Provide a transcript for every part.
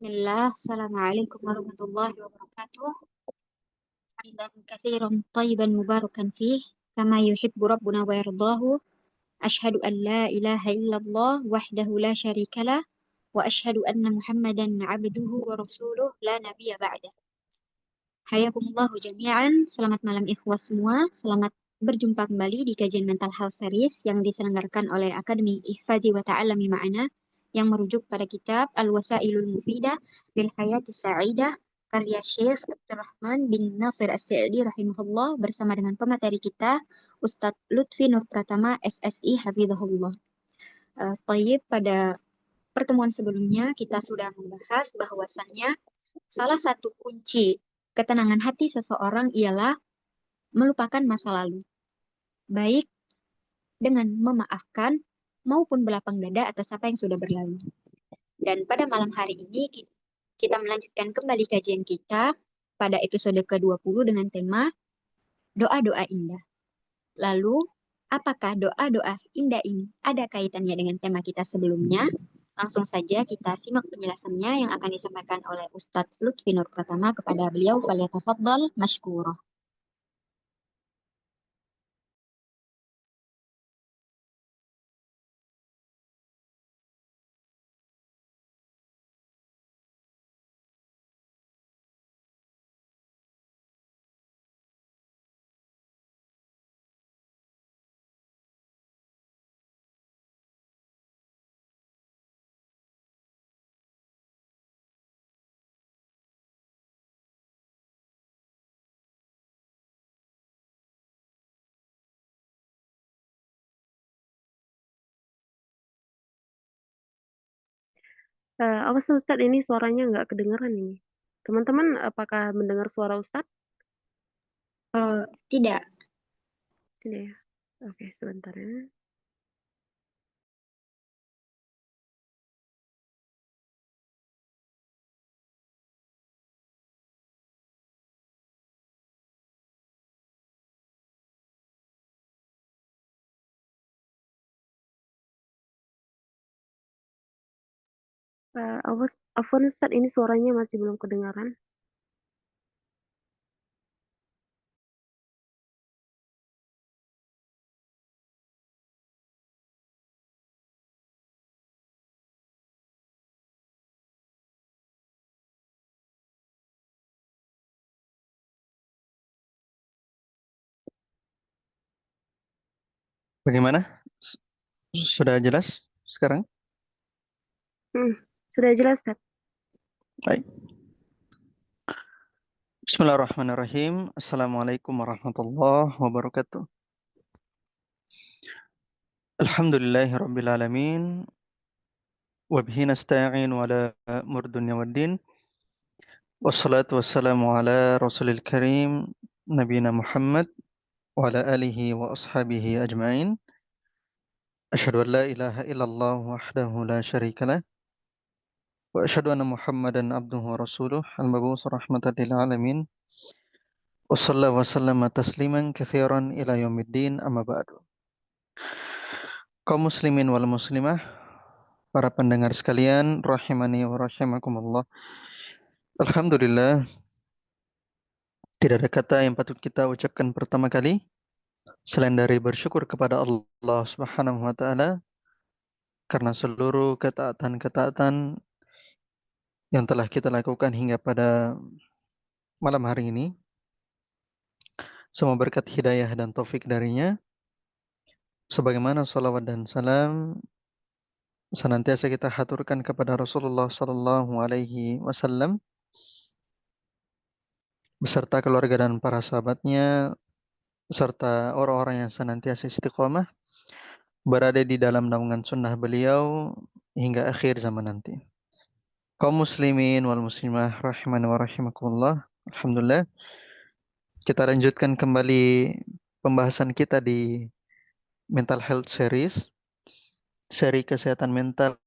Bismillah, Assalamualaikum warahmatullahi wabarakatuh. Hamdan katsiran tayyiban mubarakan fih, kama yuhibbu rabbuna wa yardahu. Ashhadu an la ilaha illallah wahdahu la syarikalah wa ashhadu anna Muhammadan abduhu wa rasuluh la nabiyya ba'dah. Hayakumullahu jami'an. Selamat malam ikhwas semua. Selamat berjumpa kembali di kajian Mental Health Series yang diselenggarakan oleh Akademi Ihfazi wa Ta'allami Ma'ana yang merujuk pada kitab Al-Wasailul Mufidah lil Hayatis Sa'idah karya Syekh Abdurrahman bin Nasir As-Sa'di rahimahullah bersama dengan pemateri kita Ustadz Lutfi Nur Pratama SSI Hafizahullah. Pada pertemuan sebelumnya kita sudah membahas bahwasannya salah satu kunci ketenangan hati seseorang ialah melupakan masa lalu, baik dengan memaafkan maupun belapang dada atas apa yang sudah berlalu. Dan pada malam hari ini kita melanjutkan kembali kajian kita pada episode ke-20 dengan tema doa-doa indah. Lalu, apakah doa-doa indah ini ada kaitannya dengan tema kita sebelumnya? Langsung saja kita simak penjelasannya yang akan disampaikan oleh Ustadz Lutfi Nur Pratama kepada beliau. Falyatafaddal mashkurah. Awas Ustadz, ini suaranya nggak kedengeran ini. Teman-teman, apakah mendengar suara Ustadz? Tidak. Tidak ya? Oke, sebentar ya. Awas, Afwan Ustadz, ini suaranya masih belum kedengaran. Bagaimana? S- Sudah jelas sekarang? Hmm, sudah jelas, Ustadz. Baik. Bismillahirrahmanirrahim. Assalamualaikum warahmatullahi wabarakatuh. Alhamdulillahi rabbil alamin. Wabihi nasta'in wala murdunya waddin. Wassalatu wassalamu ala rasulil karim. Nabina Muhammad. Wa ala alihi wa ashabihi ajma'in. Asyhadu an la ilaha illallah wahdahu la syarikalah. Wa asyhadu anna Muhammadan abduhu wa rasuluh. Al-mab'us rahmatan lil alamin. Wassallallahu wasallama tasliman katsiran ila yaumiddin amma ba'du. Kaum muslimin wal muslimah, para pendengar sekalian, rahimani wa rahimakumullah. Alhamdulillah, tidak ada kata yang patut kita ucapkan pertama kali selain dari bersyukur kepada Allah Subhanahu wa taala karena seluruh ketaatan-ketaatan yang telah kita lakukan hingga pada malam hari ini. Semua berkat hidayah dan taufik darinya. Sebagaimana salawat dan salam senantiasa kita haturkan kepada Rasulullah sallallahu alaihi wasallam beserta keluarga dan para sahabatnya serta orang-orang yang senantiasa istiqomah berada di dalam naungan sunnah beliau hingga akhir zaman nanti. Kaum muslimin wal muslimah rahimani wa rahimakumullah. Alhamdulillah, kita lanjutkan kembali pembahasan kita di Mental Health Series, seri kesehatan mental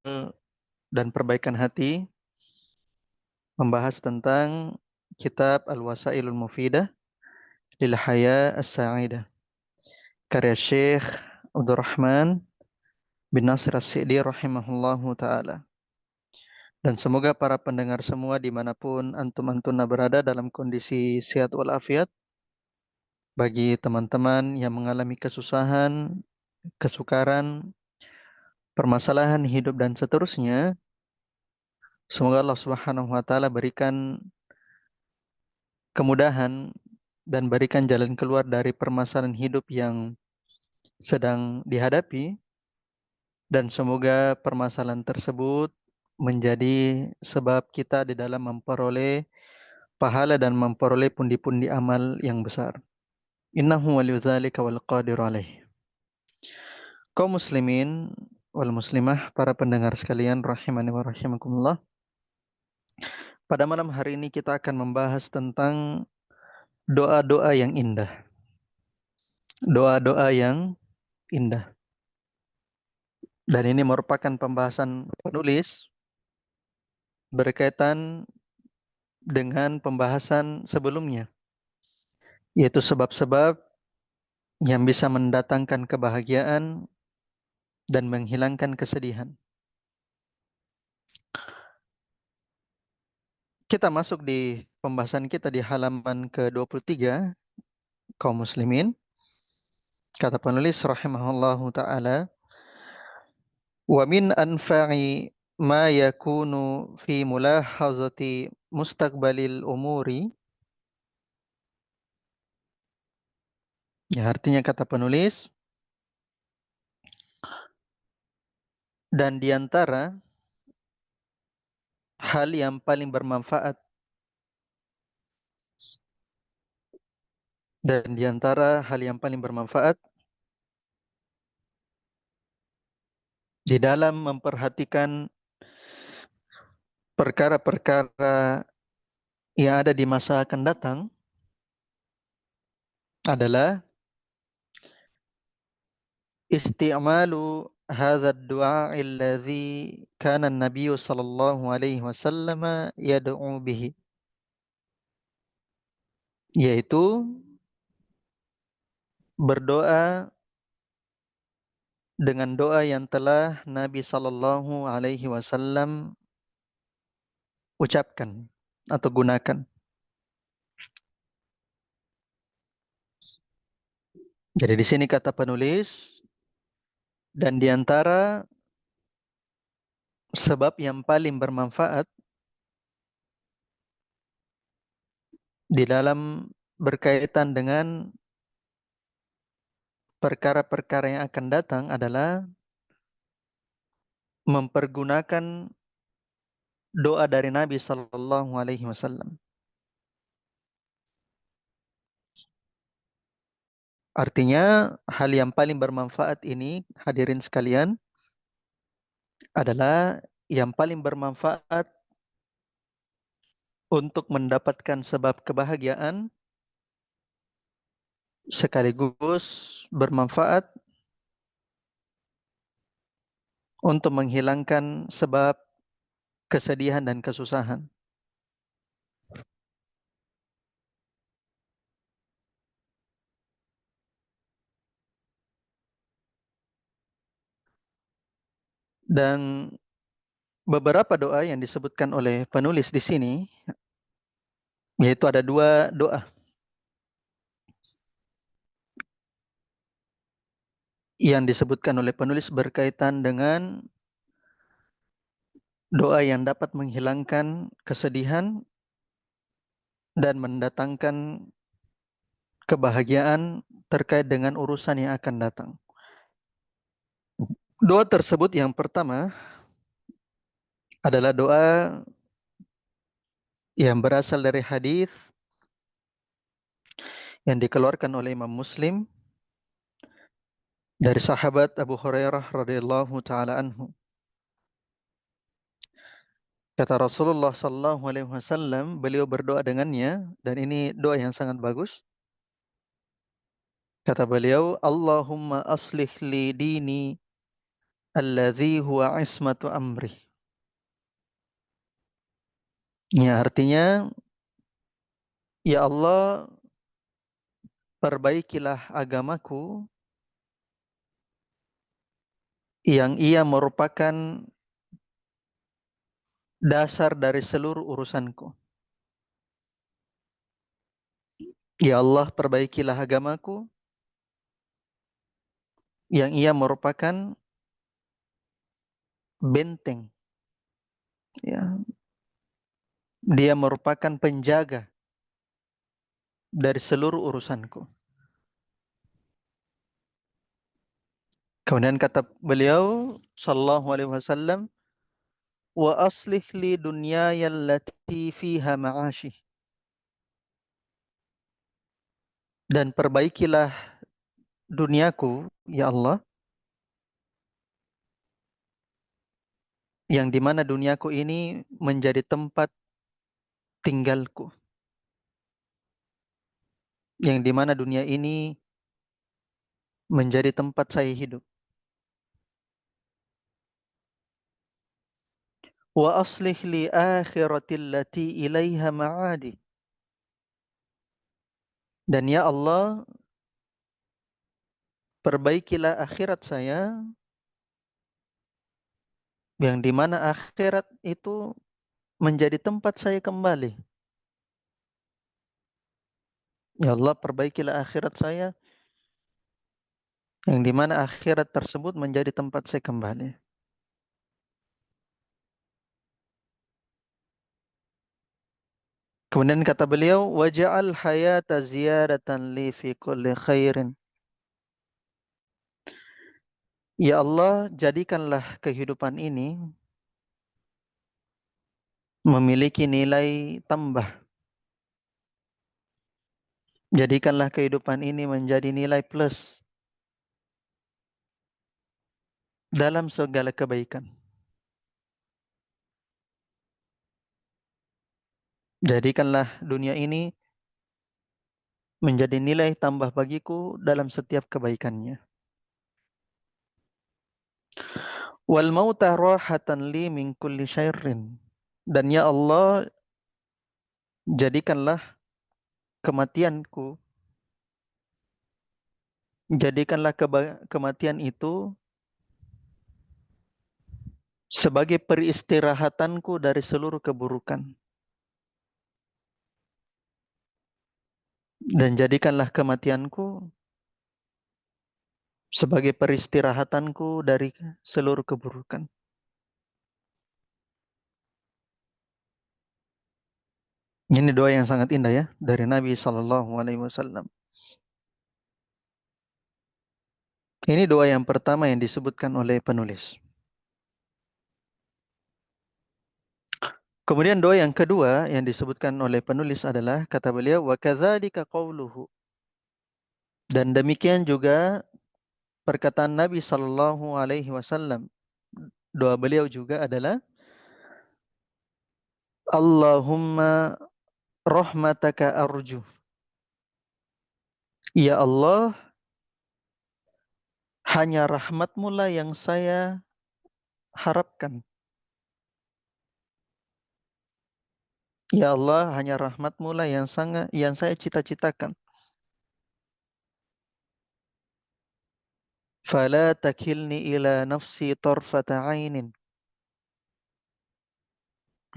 dan perbaikan hati, membahas tentang kitab Al-Wasailul Mufidah lil Haya As-Sa'idah karya Syekh Abdurrahman bin Nasir As-Sa'di rahimahullahu taala. Dan semoga para pendengar semua dimanapun antum-antuna berada dalam kondisi sehat walafiat. Bagi teman-teman yang mengalami kesusahan, kesukaran, permasalahan hidup dan seterusnya, semoga Allah Subhanahu wa taala berikan kemudahan dan berikan jalan keluar dari permasalahan hidup yang sedang dihadapi, dan semoga permasalahan tersebut menjadi sebab kita di dalam memperoleh pahala dan memperoleh pundi-pundi amal yang besar. Innahu waliyudzalika wal qadiru alaih. Kaum muslimin wal muslimah, para pendengar sekalian rahimani wa rahimakumullah. Pada malam hari ini kita akan membahas tentang doa-doa yang indah. Doa-doa yang indah. Dan ini merupakan pembahasan penulis berkaitan dengan pembahasan sebelumnya, yaitu sebab-sebab yang bisa mendatangkan kebahagiaan dan menghilangkan kesedihan. Kita masuk di pembahasan kita di halaman ke-23, kaum muslimin. Kata penulis rahimahullahu ta'ala, wa min anfa'i ma yakunu fi mulahazati mustaqbalil umuri. Ya, artinya kata penulis, dan diantara hal yang paling bermanfaat di dalam memperhatikan perkara-perkara yang ada di masa akan datang adalah isti'malu hadha ad-du'a alladhi kana an-nabiy sallallahu alaihi wasallam yad'u bihi, yaitu berdoa dengan doa yang telah Nabi sallallahu alaihi wasallam ucapkan atau gunakan. Jadi di sini kata penulis, dan di antara sebab yang paling bermanfaat di dalam berkaitan dengan perkara-perkara yang akan datang adalah mempergunakan doa dari Nabi sallallahu alaihi wasallam. Artinya hal yang paling bermanfaat ini, hadirin sekalian, adalah yang paling bermanfaat untuk mendapatkan sebab kebahagiaan, sekaligus bermanfaat untuk menghilangkan sebab kesedihan dan kesusahan. Dan beberapa doa yang disebutkan oleh penulis di sini, yaitu ada dua doa yang disebutkan oleh penulis berkaitan dengan doa yang dapat menghilangkan kesedihan dan mendatangkan kebahagiaan terkait dengan urusan yang akan datang. Doa tersebut yang pertama adalah doa yang berasal dari hadis yang dikeluarkan oleh Imam Muslim dari sahabat Abu Hurairah radhiyallahu taala anhu. Kata Rasulullah sallallahu alaihi wasallam, beliau berdoa dengannya, dan ini doa yang sangat bagus. Kata beliau, Allahumma aslih li dini alladhi huwa ismatu amri. Ya, artinya, ya Allah, perbaikilah agamaku yang ia merupakan dasar dari seluruh urusanku. Ya Allah, perbaikilah agamaku yang ia merupakan benteng. Ya, dia merupakan penjaga dari seluruh urusanku. Kemudian kata beliau sallallahu alaihi wasallam, wa aslih li dunyaya allati fiha ma'ashi. Dan perbaikilah duniaku, ya Allah, yang di mana duniaku ini menjadi tempat tinggalku. Yang di mana dunia ini menjadi tempat saya hidup. Wa aslih li akhirati allati ilaiha ma'adi. Dan ya Allah, perbaikilah akhirat saya, yang di mana akhirat itu menjadi tempat saya kembali. Ya Allah, perbaikilah akhirat saya, yang di mana akhirat tersebut menjadi tempat saya kembali. Kemudian kata beliau, waj'al hayata ziyadatan li fi kulli khairin. Ya Allah, jadikanlah kehidupan ini memiliki nilai tambah. Jadikanlah kehidupan ini menjadi nilai plus dalam segala kebaikan. Jadikanlah dunia ini menjadi nilai tambah bagiku dalam setiap kebaikannya. Wal mauta rahatan li min kulli syairin. Dan ya Allah, jadikanlah kematianku, jadikanlah kematian itu sebagai peristirahatanku dari seluruh keburukan. Dan jadikanlah kematianku sebagai peristirahatanku dari seluruh keburukan. Ini doa yang sangat indah ya dari Nabi Sallallahu Alaihi Wasallam. Ini doa yang pertama yang disebutkan oleh penulis. Kemudian doa yang kedua yang disebutkan oleh penulis adalah kata beliau wa kadzalika qauluhu. Dan demikian juga perkataan Nabi Sallallahu Alaihi Wasallam. Doa beliau juga adalah Allahumma rahmataka arju. Ya Allah, hanya rahmat-Mu lah yang saya harapkan. Ya Allah, hanya rahmat-Mu lah yang saya cita-citakan. Fala takilni ila nafsi tarfata ainin.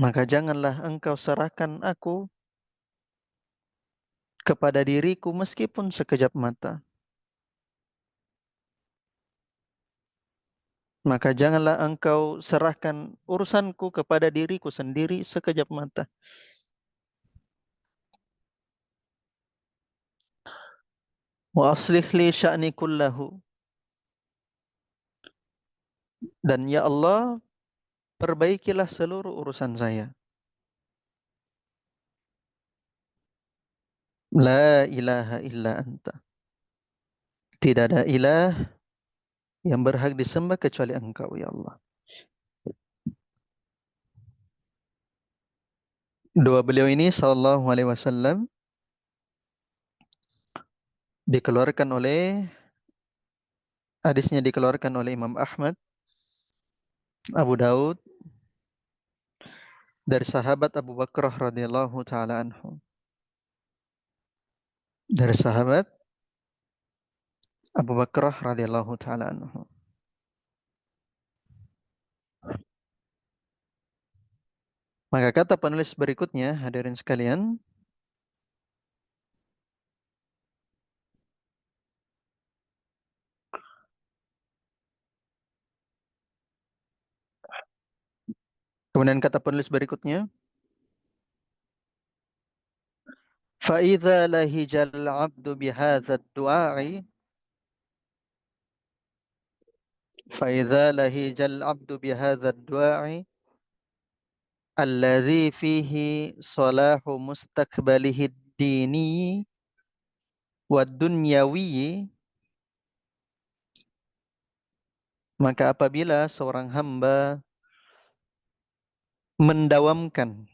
Maka janganlah engkau serahkan aku kepada diriku meskipun sekejap mata. Maka janganlah engkau serahkan urusanku kepada diriku sendiri sekejap mata. Wa aslih li sya'ni kullahu. Dan ya Allah, perbaikilah seluruh urusan saya. La ilaha illa anta. Tidak ada ilah yang berhak disembah kecuali engkau ya Allah. Doa beliau ini sallallahu alaihi wasallam dikeluarkan oleh hadisnya dikeluarkan oleh Imam Ahmad, Abu Daud dari sahabat Abu Bakrah radhiyallahu taala anhu. Dari sahabat Abu Bakrah radhiyallahu taala anhu. Maka kata penulis berikutnya, hadirin sekalian, kemudian kata penulis berikutnya, فَإِذَا لَهِجَ الْعَبْدُ بِهَذَا الدُّعَاءِ فإذا لهج العبد بهذا الدعاء الذي فيه صلاح مستقبله الديني والدنيوي, maka apabila seorang hamba mendawamkan,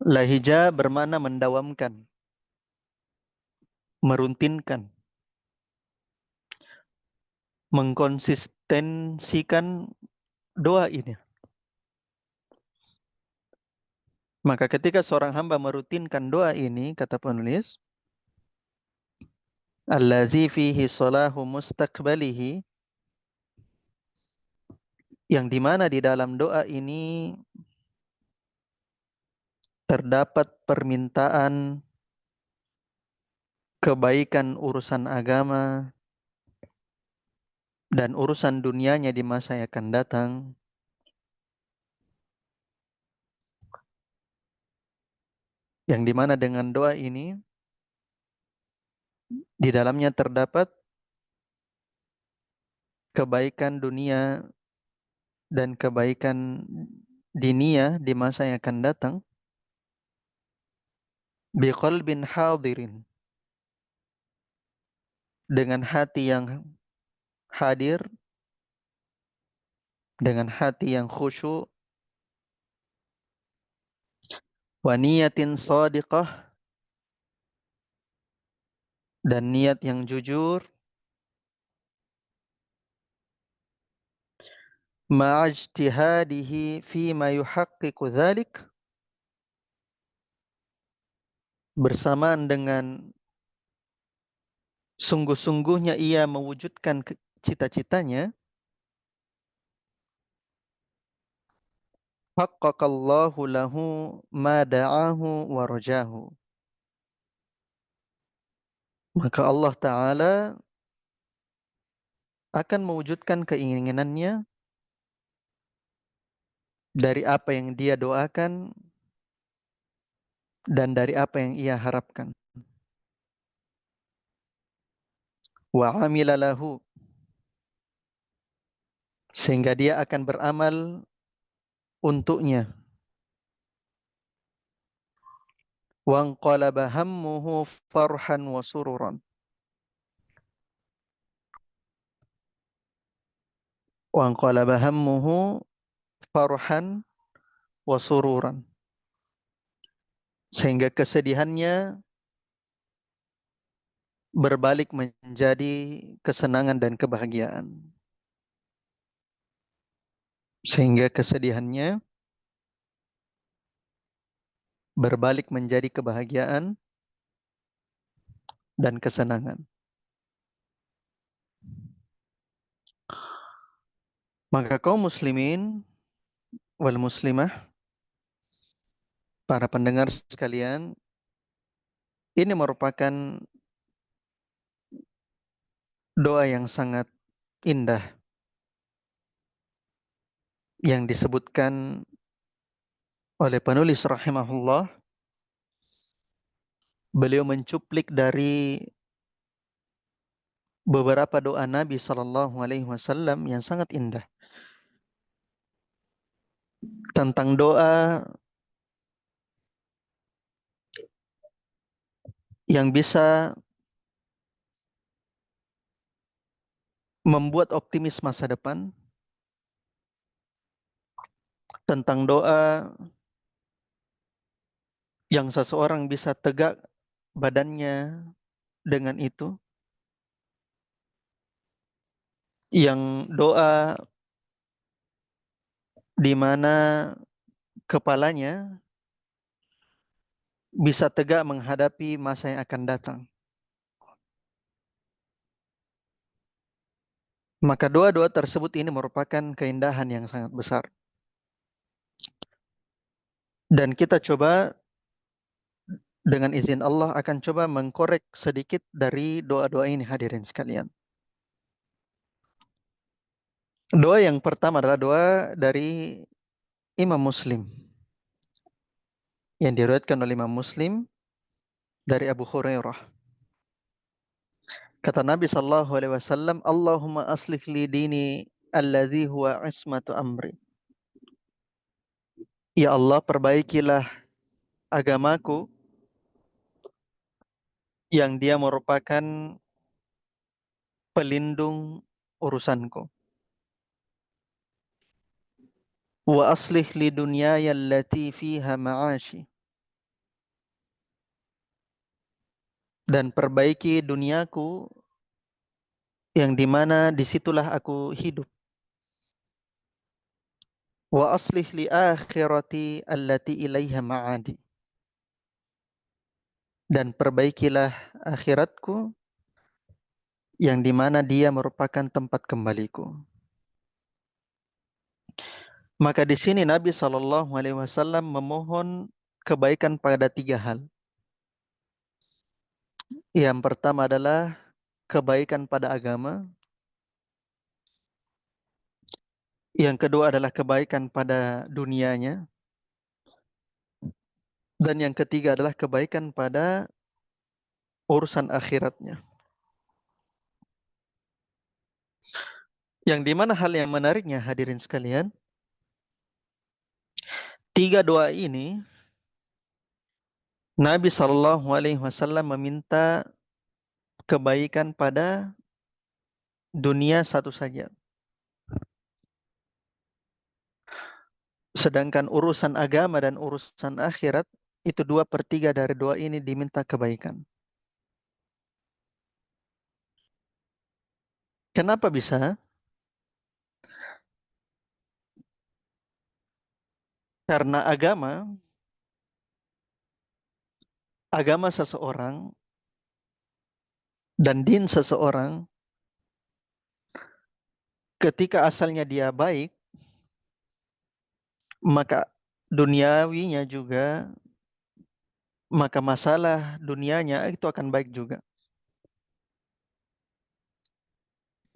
lahija bermakna mendawamkan, meruntinkan, mengkonsistensikan doa ini. Maka ketika seorang hamba merutinkan doa ini, kata penulis, allazi fihi salahu mustaqbalihi, yang dimana di dalam doa ini terdapat permintaan kebaikan urusan agama dan urusan dunianya di masa yang akan datang, yang dimana dengan doa ini di dalamnya terdapat kebaikan dunia dan kebaikan dinia di masa yang akan datang, biqalbin hadirin, dengan hati yang hadir, dengan hati yang khusyuk, wa niyatin shadiqah, dan niat yang jujur, ma'ajtihadihi fima yuhaqqiqu dhalik, bersamaan dengan sungguh-sungguhnya ia mewujudkan cita-citanya, haqqaqallahu lahu ma da'ahu wa rajahu, maka Allah Ta'ala akan mewujudkan keinginannya dari apa yang dia doakan dan dari apa yang ia harapkan. Wa amila lahu, sehingga dia akan beramal untuknya. Wa anqalaba hammuhu farhan wa sururan. Wa anqalaba hammuhu farhan wa sururan. Sehingga kesedihannya berbalik menjadi kesenangan dan kebahagiaan. Sehingga kesedihannya berbalik menjadi kebahagiaan dan kesenangan. Maka kaum muslimin wal muslimah, para pendengar sekalian, ini merupakan doa yang sangat indah yang disebutkan oleh penulis rahimahullah. Beliau mencuplik dari beberapa doa Nabi SAW yang sangat indah tentang doa yang bisa membuat optimis masa depan, tentang doa yang seseorang bisa tegak badannya dengan itu, yang doa di mana kepalanya bisa tegak menghadapi masa yang akan datang. Maka doa-doa tersebut ini merupakan keindahan yang sangat besar. Dan kita coba dengan izin Allah akan coba mengkorek sedikit dari doa-doa ini hadirin sekalian. Doa yang pertama adalah doa dari Imam Muslim yang diriwayatkan oleh Imam Muslim dari Abu Hurairah. Kata Nabi sallallahu alaihi wasallam, "Allahumma aslih li dini alladhi huwa ismatu amri." Ya Allah, perbaikilah agamaku yang dia merupakan pelindung urusanku. Wa aslih li dunyaya allati fiha ma'ashi. Dan perbaiki duniaku yang dimana disitulah aku hidup. Wa aslih li akhirati allati ilaiha ma'adi. Dan perbaikilah akhiratku yang dimana dia merupakan tempat kembaliku. Maka di sini Nabi Shallallahu Alaihi Wasallam memohon kebaikan pada 3 hal. Yang pertama adalah kebaikan pada agama. Yang kedua adalah kebaikan pada dunianya. Dan yang ketiga adalah kebaikan pada urusan akhiratnya. Yang dimana hal yang menariknya hadirin sekalian, 3 doa ini Nabi Shallallahu Alaihi Wasallam meminta kebaikan pada dunia satu saja. Sedangkan urusan agama dan urusan akhirat itu 2/3 dari doa ini diminta kebaikan. Kenapa bisa? Karena agama seseorang dan din seseorang ketika asalnya dia baik, maka duniawinya juga, maka masalah dunianya itu akan baik juga.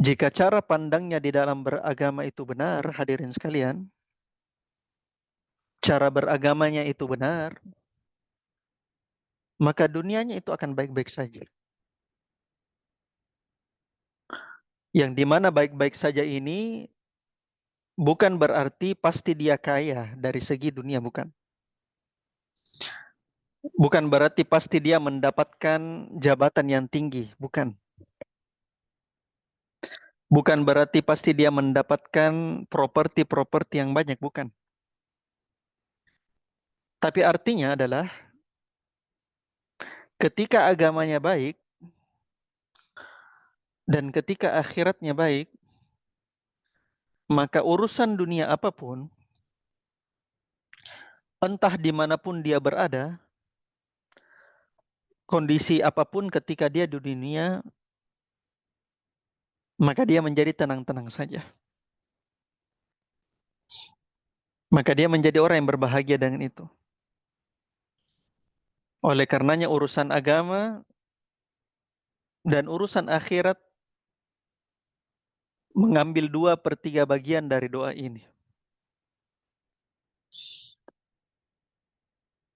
Jika cara pandangnya di dalam beragama itu benar, hadirin sekalian, cara beragamanya itu benar, maka dunianya itu akan baik-baik saja. Yang dimana baik-baik saja ini bukan berarti pasti dia kaya dari segi dunia, bukan. Bukan berarti pasti dia mendapatkan jabatan yang tinggi, bukan. Bukan berarti pasti dia mendapatkan properti-properti yang banyak, bukan. Tapi artinya adalah ketika agamanya baik dan ketika akhiratnya baik, maka urusan dunia apapun, entah dimanapun dia berada, kondisi apapun ketika dia di dunia, maka dia menjadi tenang-tenang saja. Maka dia menjadi orang yang berbahagia dengan itu. Oleh karenanya urusan agama dan urusan akhirat mengambil 2/3 bagian dari doa ini.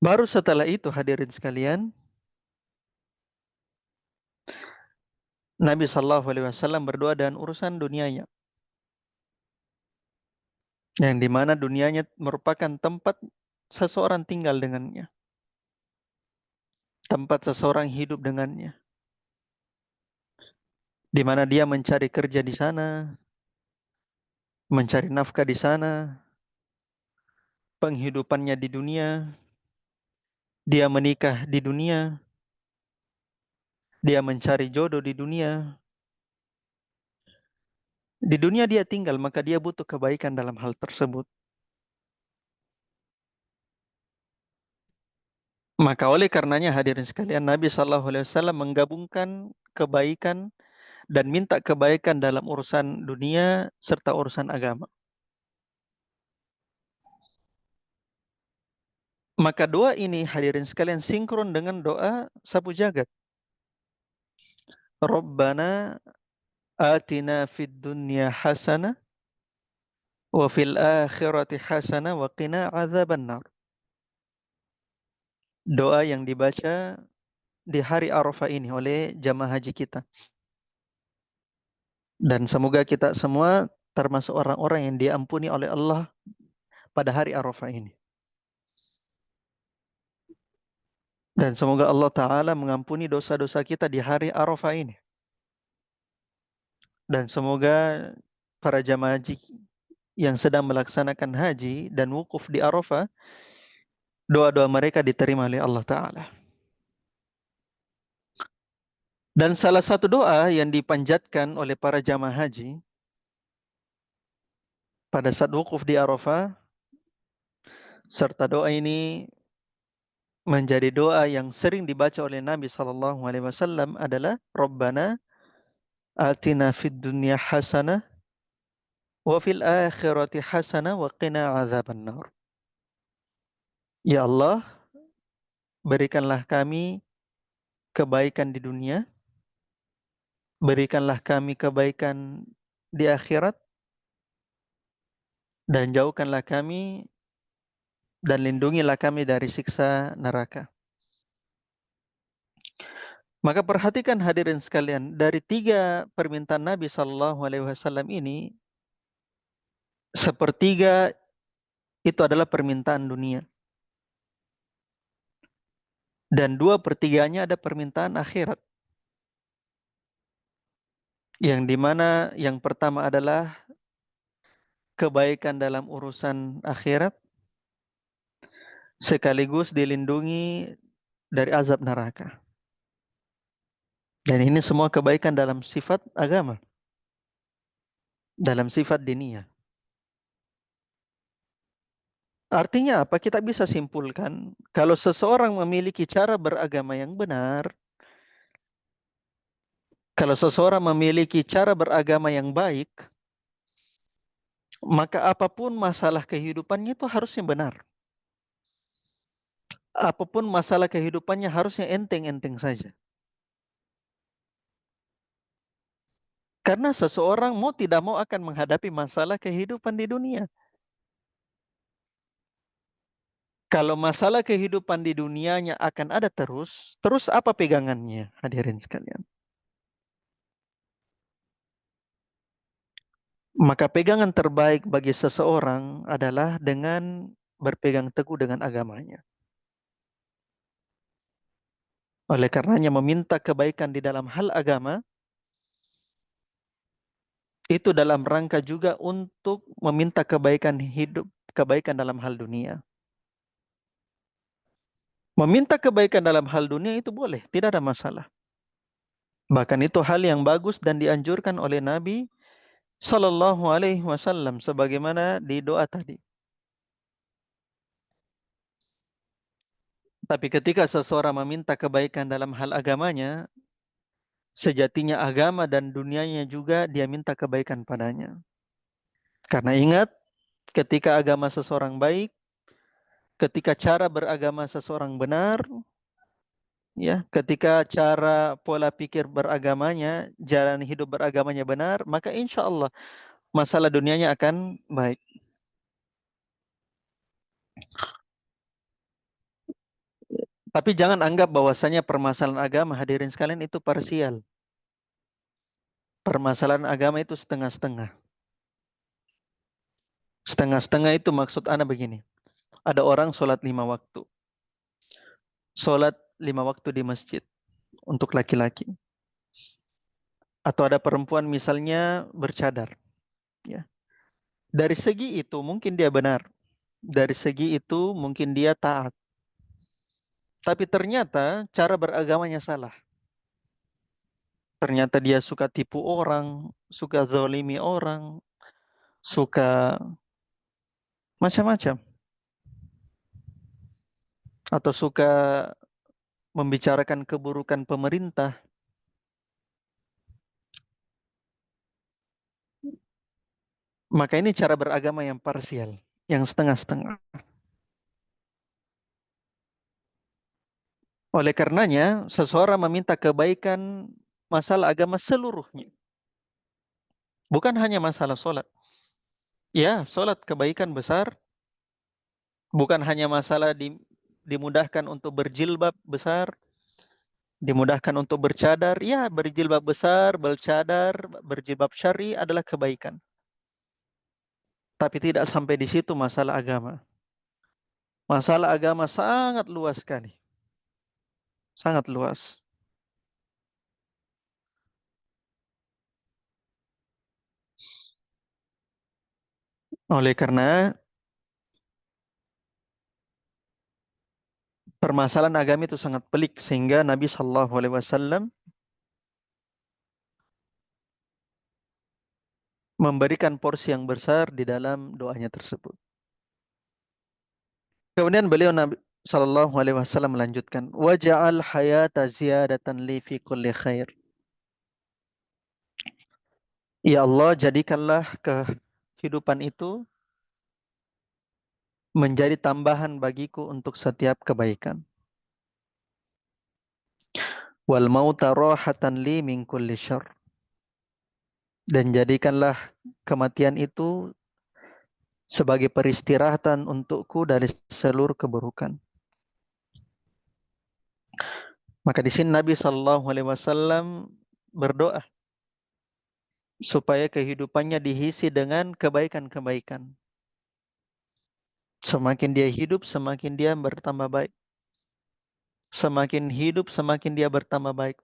Baru setelah itu hadirin sekalian, Nabi Shallallahu Alaihi Wasallam berdoa dan urusan dunianya. Yang dimana dunianya merupakan tempat seseorang tinggal dengannya. Tempat seseorang hidup dengannya. Di mana dia mencari kerja di sana, mencari nafkah di sana, penghidupannya di dunia, dia menikah di dunia, dia mencari jodoh di dunia. Di dunia dia tinggal, maka dia butuh kebaikan dalam hal tersebut. Maka oleh karenanya hadirin sekalian, Nabi Shallallahu Alaihi Wasallam menggabungkan kebaikan dan minta kebaikan dalam urusan dunia serta urusan agama. Maka doa ini hadirin sekalian sinkron dengan doa sapu jagat. Rabbana atina fid dunya hasanah wa fil akhirati hasanah wa qina azabannar. Doa yang dibaca di hari Arafah ini oleh jamaah haji kita. Dan semoga kita semua termasuk orang-orang yang diampuni oleh Allah pada hari Arafah ini. Dan semoga Allah Ta'ala mengampuni dosa-dosa kita di hari Arafah ini. Dan semoga para jamaah haji yang sedang melaksanakan haji dan wukuf di Arafah, doa-doa mereka diterima oleh Allah Ta'ala. Dan salah satu doa yang dipanjatkan oleh para jamaah haji pada saat wukuf di Arafah, serta doa ini menjadi doa yang sering dibaca oleh Nabi SAW adalah Rabbana atina fid dunya hasanah wa fil akhirati hasanah wa qina azabannar. Ya Allah, berikanlah kami kebaikan di dunia, berikanlah kami kebaikan di akhirat, dan jauhkanlah kami dan lindungilah kami dari siksa neraka. Maka perhatikan hadirin sekalian, dari 3 permintaan Nabi SAW ini, sepertiga itu adalah permintaan dunia. Dan 2/3-nya ada permintaan akhirat. Yang dimana yang pertama adalah kebaikan dalam urusan akhirat, sekaligus dilindungi dari azab neraka. Dan ini semua kebaikan dalam sifat agama, dalam sifat diniyah. Artinya apa? Kita bisa simpulkan, kalau seseorang memiliki cara beragama yang benar, kalau seseorang memiliki cara beragama yang baik, maka apapun masalah kehidupannya itu harusnya benar. Apapun masalah kehidupannya harusnya enteng-enteng saja. Karena seseorang mau tidak mau akan menghadapi masalah kehidupan di dunia. Kalau masalah kehidupan di dunianya akan ada terus apa pegangannya, hadirin sekalian? Maka pegangan terbaik bagi seseorang adalah dengan berpegang teguh dengan agamanya. Oleh karenanya meminta kebaikan di dalam hal agama, itu dalam rangka juga untuk meminta kebaikan hidup, kebaikan dalam hal dunia. Meminta kebaikan dalam hal dunia itu boleh, tidak ada masalah. Bahkan itu hal yang bagus dan dianjurkan oleh Nabi Sallallahu Alaihi Wasallam sebagaimana di doa tadi. Tapi ketika seseorang meminta kebaikan dalam hal agamanya, sejatinya agama dan dunianya juga dia minta kebaikan padanya. Karena ingat, ketika agama seseorang baik, ketika cara beragama seseorang benar, ya, ketika cara pola pikir beragamanya, jalan hidup beragamanya benar, maka insya Allah masalah dunianya akan baik. Tapi jangan anggap bahwasanya permasalahan agama, hadirin sekalian, itu parsial. Permasalahan agama itu setengah-setengah. Setengah-setengah itu maksud ana begini. Ada orang sholat 5 waktu. Sholat 5 waktu di masjid untuk laki-laki. Atau ada perempuan misalnya bercadar. Ya. Dari segi itu mungkin dia benar. Dari segi itu mungkin dia taat. Tapi ternyata cara beragamanya salah. Ternyata dia suka tipu orang, suka zalimi orang, suka macam-macam. Atau suka membicarakan keburukan pemerintah. Maka ini cara beragama yang parsial, yang setengah-setengah. Oleh karenanya, seseorang meminta kebaikan masalah agama seluruhnya. Bukan hanya masalah sholat. Ya, sholat kebaikan besar. Bukan hanya masalah dimudahkan untuk berjilbab besar. Dimudahkan untuk bercadar. Ya, berjilbab besar, bercadar, berjilbab syar'i adalah kebaikan. Tapi tidak sampai di situ masalah agama. Masalah agama sangat luas sekali. Sangat luas. Oleh karena permasalahan agama itu sangat pelik sehingga Nabi Shallallahu Alaihi Wasallam memberikan porsi yang besar di dalam doanya tersebut. Kemudian beliau Nabi Shallallahu Alaihi Wasallam melanjutkan, waja'al hayata ziyadatan li fi kulli khair. Ya Allah, jadikanlah kehidupan itu menjadi tambahan bagiku untuk setiap kebaikan. Wal mauta rahatan li min kulli syarr. Dan jadikanlah kematian itu sebagai peristirahatan untukku dari seluruh keburukan. Maka di sini Nabi Shallallahu Alaihi Wasallam berdoa supaya kehidupannya diisi dengan kebaikan-kebaikan. Semakin dia hidup, semakin dia bertambah baik. Semakin hidup, semakin dia bertambah baik.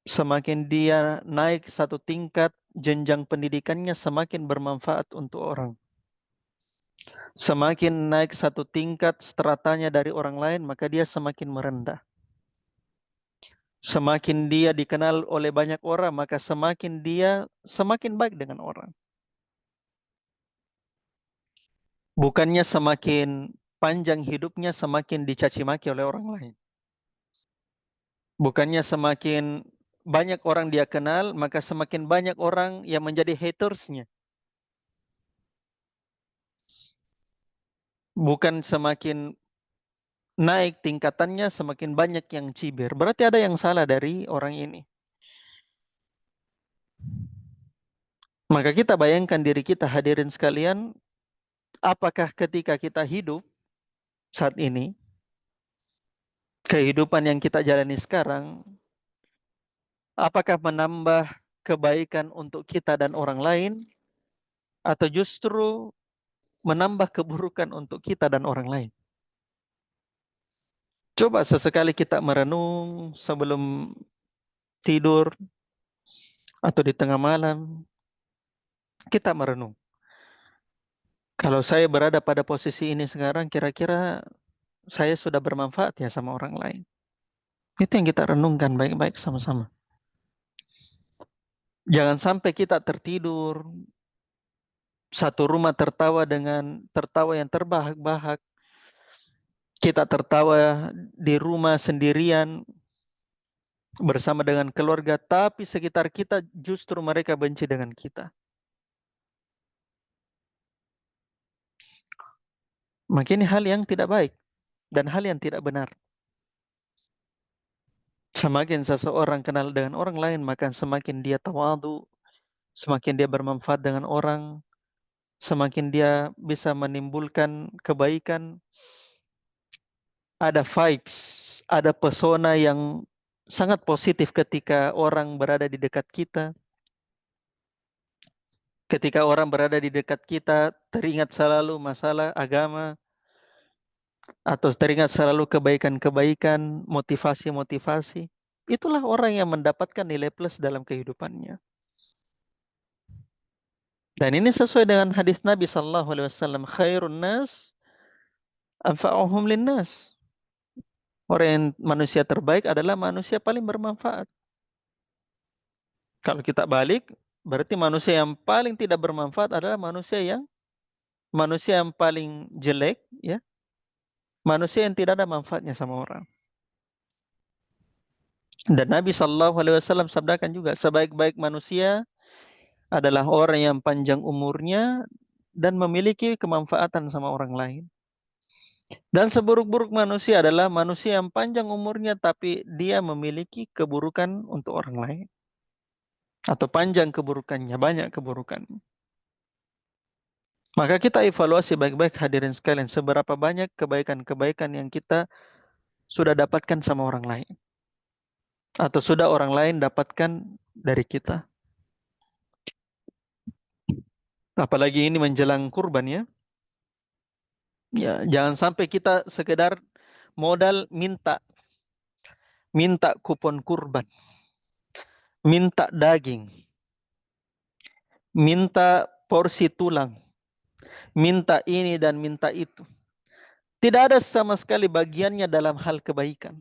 Semakin dia naik satu tingkat jenjang pendidikannya, semakin bermanfaat untuk orang. Semakin naik satu tingkat stratanya dari orang lain, maka dia semakin merendah. Semakin dia dikenal oleh banyak orang, maka semakin dia semakin baik dengan orang. Bukannya semakin panjang hidupnya, semakin dicaci maki oleh orang lain. Bukannya semakin banyak orang dia kenal, maka semakin banyak orang yang menjadi hatersnya. Bukan semakin naik tingkatannya, semakin banyak yang cibir. Berarti ada yang salah dari orang ini. Maka kita bayangkan diri kita, hadirin sekalian, apakah ketika kita hidup saat ini, kehidupan yang kita jalani sekarang, apakah menambah kebaikan untuk kita dan orang lain, atau justru menambah keburukan untuk kita dan orang lain? Coba sesekali kita merenung sebelum tidur atau di tengah malam. Kita merenung. Kalau saya berada pada posisi ini sekarang, kira-kira saya sudah bermanfaat ya sama orang lain. Itu yang kita renungkan baik-baik sama-sama. Jangan sampai kita tertidur, satu rumah tertawa dengan tertawa yang terbahak-bahak. Kita tertawa di rumah sendirian bersama dengan keluarga, tapi sekitar kita justru mereka benci dengan kita. Maka ini hal yang tidak baik dan hal yang tidak benar. Semakin seseorang kenal dengan orang lain, maka semakin dia tawadu, semakin dia bermanfaat dengan orang, semakin dia bisa menimbulkan kebaikan. Ada vibes, ada pesona yang sangat positif ketika orang berada di dekat kita. Ketika orang berada di dekat kita, teringat selalu masalah agama, atau teringat selalu kebaikan-kebaikan, motivasi-motivasi. Itulah orang yang mendapatkan nilai plus dalam kehidupannya. Dan ini sesuai dengan hadis Nabi Sallallahu Alaihi Wasallam, khairun nas anfa'uhum linnas. Orang yang manusia terbaik adalah manusia paling bermanfaat. Kalau kita balik, berarti manusia yang paling tidak bermanfaat adalah manusia yang paling jelek, ya, manusia yang tidak ada manfaatnya sama orang. Dan Nabi Shallallahu Alaihi Wasallam sabdakan juga, sebaik-baik manusia adalah orang yang panjang umurnya dan memiliki kemanfaatan sama orang lain. Dan seburuk-buruk manusia adalah manusia yang panjang umurnya tapi dia memiliki keburukan untuk orang lain. Atau panjang keburukannya, banyak keburukannya. Maka kita evaluasi baik-baik hadirin sekalian, seberapa banyak kebaikan-kebaikan yang kita sudah dapatkan sama orang lain. Atau sudah orang lain dapatkan dari kita. Apalagi ini menjelang kurban ya. Ya, jangan sampai kita sekedar modal minta kupon kurban, minta daging, minta porsi tulang, minta ini dan minta itu. Tidak ada sama sekali bagiannya dalam hal kebaikan.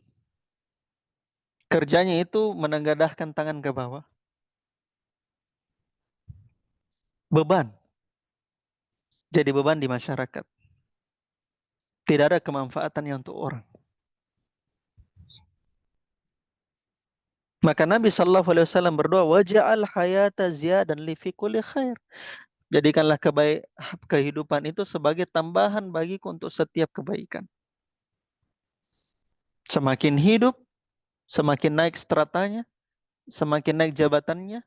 Kerjanya itu menengadahkan tangan ke bawah. Beban. Jadi beban di masyarakat. Tidak ada kemanfaatannya untuk orang. Maka Nabi SAW berdoa, waja'al hayata ziyadan li fi kulli khair. Jadikanlah kehidupan itu sebagai tambahan bagiku untuk setiap kebaikan. Semakin hidup, semakin naik stratanya, semakin naik jabatannya,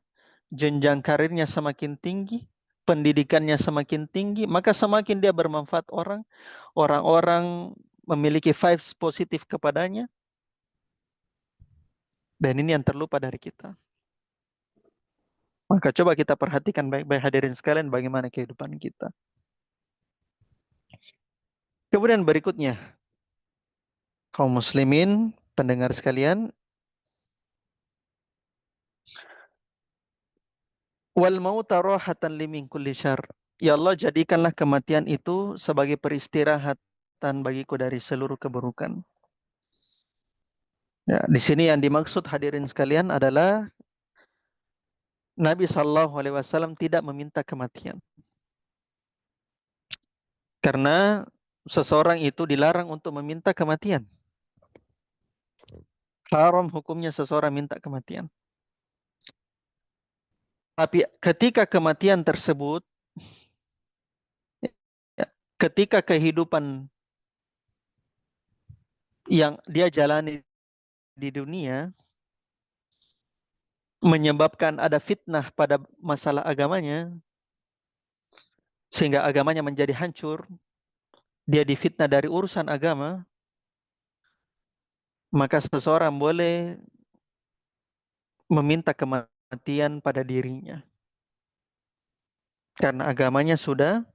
jenjang karirnya semakin tinggi, pendidikannya semakin tinggi, maka semakin dia bermanfaat orang. Orang-orang memiliki vibes positif kepadanya. Dan ini yang terlupa dari kita. Maka coba kita perhatikan baik-baik hadirin sekalian bagaimana kehidupan kita. Kemudian berikutnya, kaum muslimin, pendengar sekalian, wal mauta rahatan li min kulli syarr. Ya Allah, jadikanlah kematian itu sebagai peristirahatan bagiku dari seluruh keburukan. Ya, di sini yang dimaksud hadirin sekalian adalah Nabi SAW tidak meminta kematian. Karena seseorang itu dilarang untuk meminta kematian. Haram hukumnya seseorang minta kematian. Tapi ketika kematian tersebut, ya, ketika kehidupan yang dia jalani di dunia menyebabkan ada fitnah pada masalah agamanya, sehingga agamanya menjadi hancur, dia difitnah dari urusan agama, maka seseorang boleh meminta kematian pada dirinya. Karena agamanya sudah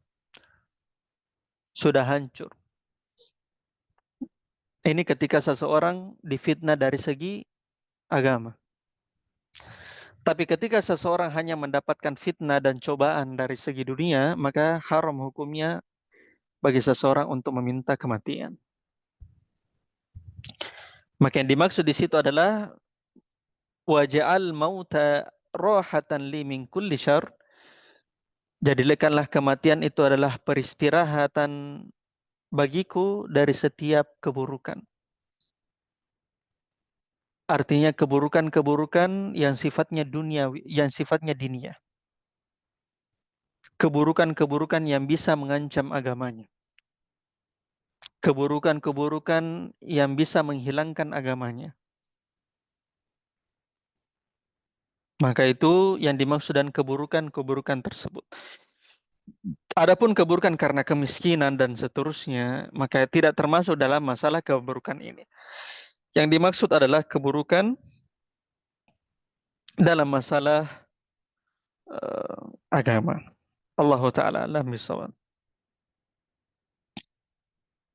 hancur. Ini ketika seseorang difitnah dari segi agama. Tapi ketika seseorang hanya mendapatkan fitnah dan cobaan dari segi dunia, maka haram hukumnya bagi seseorang untuk meminta kematian. Maka yang dimaksud di situ adalah waja'al mauta rohatan li min kulli syarr. Jadikanlah kematian itu adalah peristirahatan bagiku dari setiap keburukan. Artinya keburukan-keburukan yang sifatnya duniawi, yang sifatnya diniyah. Keburukan-keburukan yang bisa mengancam agamanya. Keburukan-keburukan yang bisa menghilangkan agamanya. Maka itu yang dimaksud dan keburukan-keburukan tersebut. Adapun keburukan karena kemiskinan dan seterusnya, maka tidak termasuk dalam masalah keburukan ini. Yang dimaksud adalah keburukan dalam masalah agama. Allah Ta'ala alam bisawab.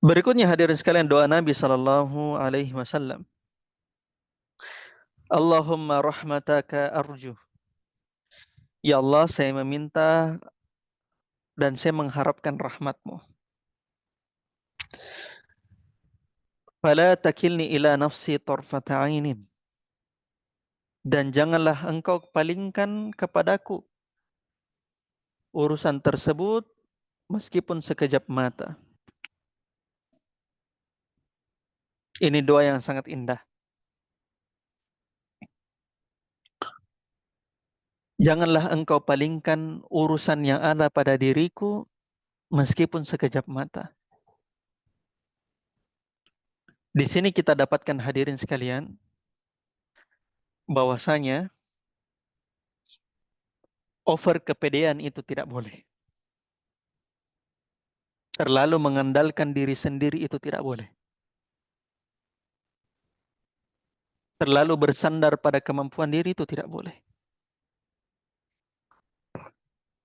Berikutnya hadirin sekalian doa Nabi sallallahu alaihi wasallam. Allahumma rahmataka arju. Ya Allah, saya meminta dan saya mengharapkan rahmat-Mu. Fala takilni ila nafsi tarfata ainin. Dan janganlah engkau palingkan kepadaku urusan tersebut meskipun sekejap mata. Ini doa yang sangat indah. Janganlah engkau palingkan urusan yang ada pada diriku meskipun sekejap mata. Di sini kita dapatkan hadirin sekalian bahwasanya over kepedean itu tidak boleh. Terlalu mengandalkan diri sendiri itu tidak boleh. Terlalu bersandar pada kemampuan diri itu tidak boleh.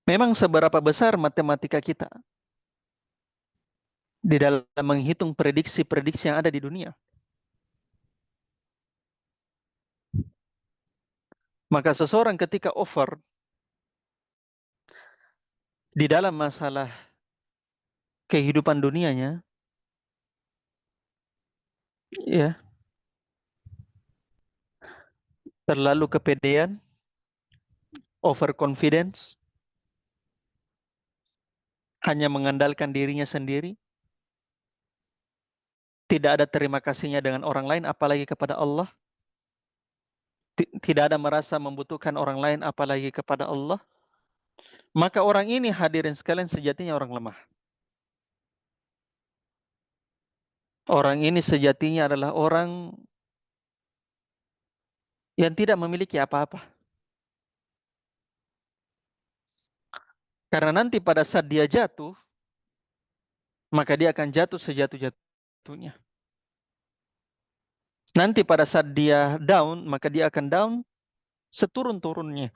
Memang seberapa besar matematika kita di dalam menghitung prediksi-prediksi yang ada di dunia. Maka seseorang ketika over di dalam masalah kehidupan dunianya, ya, terlalu kepedean, overconfidence, hanya mengandalkan dirinya sendiri, tidak ada terima kasihnya dengan orang lain, apalagi kepada Allah, tidak ada merasa membutuhkan orang lain, apalagi kepada Allah, maka orang ini hadirin sekalian sejatinya orang lemah. Orang ini sejatinya adalah orang yang tidak memiliki apa-apa. Karena nanti pada saat dia jatuh, maka dia akan jatuh sejatuh-jatuhnya. Nanti pada saat dia down, maka dia akan down seturun-turunnya.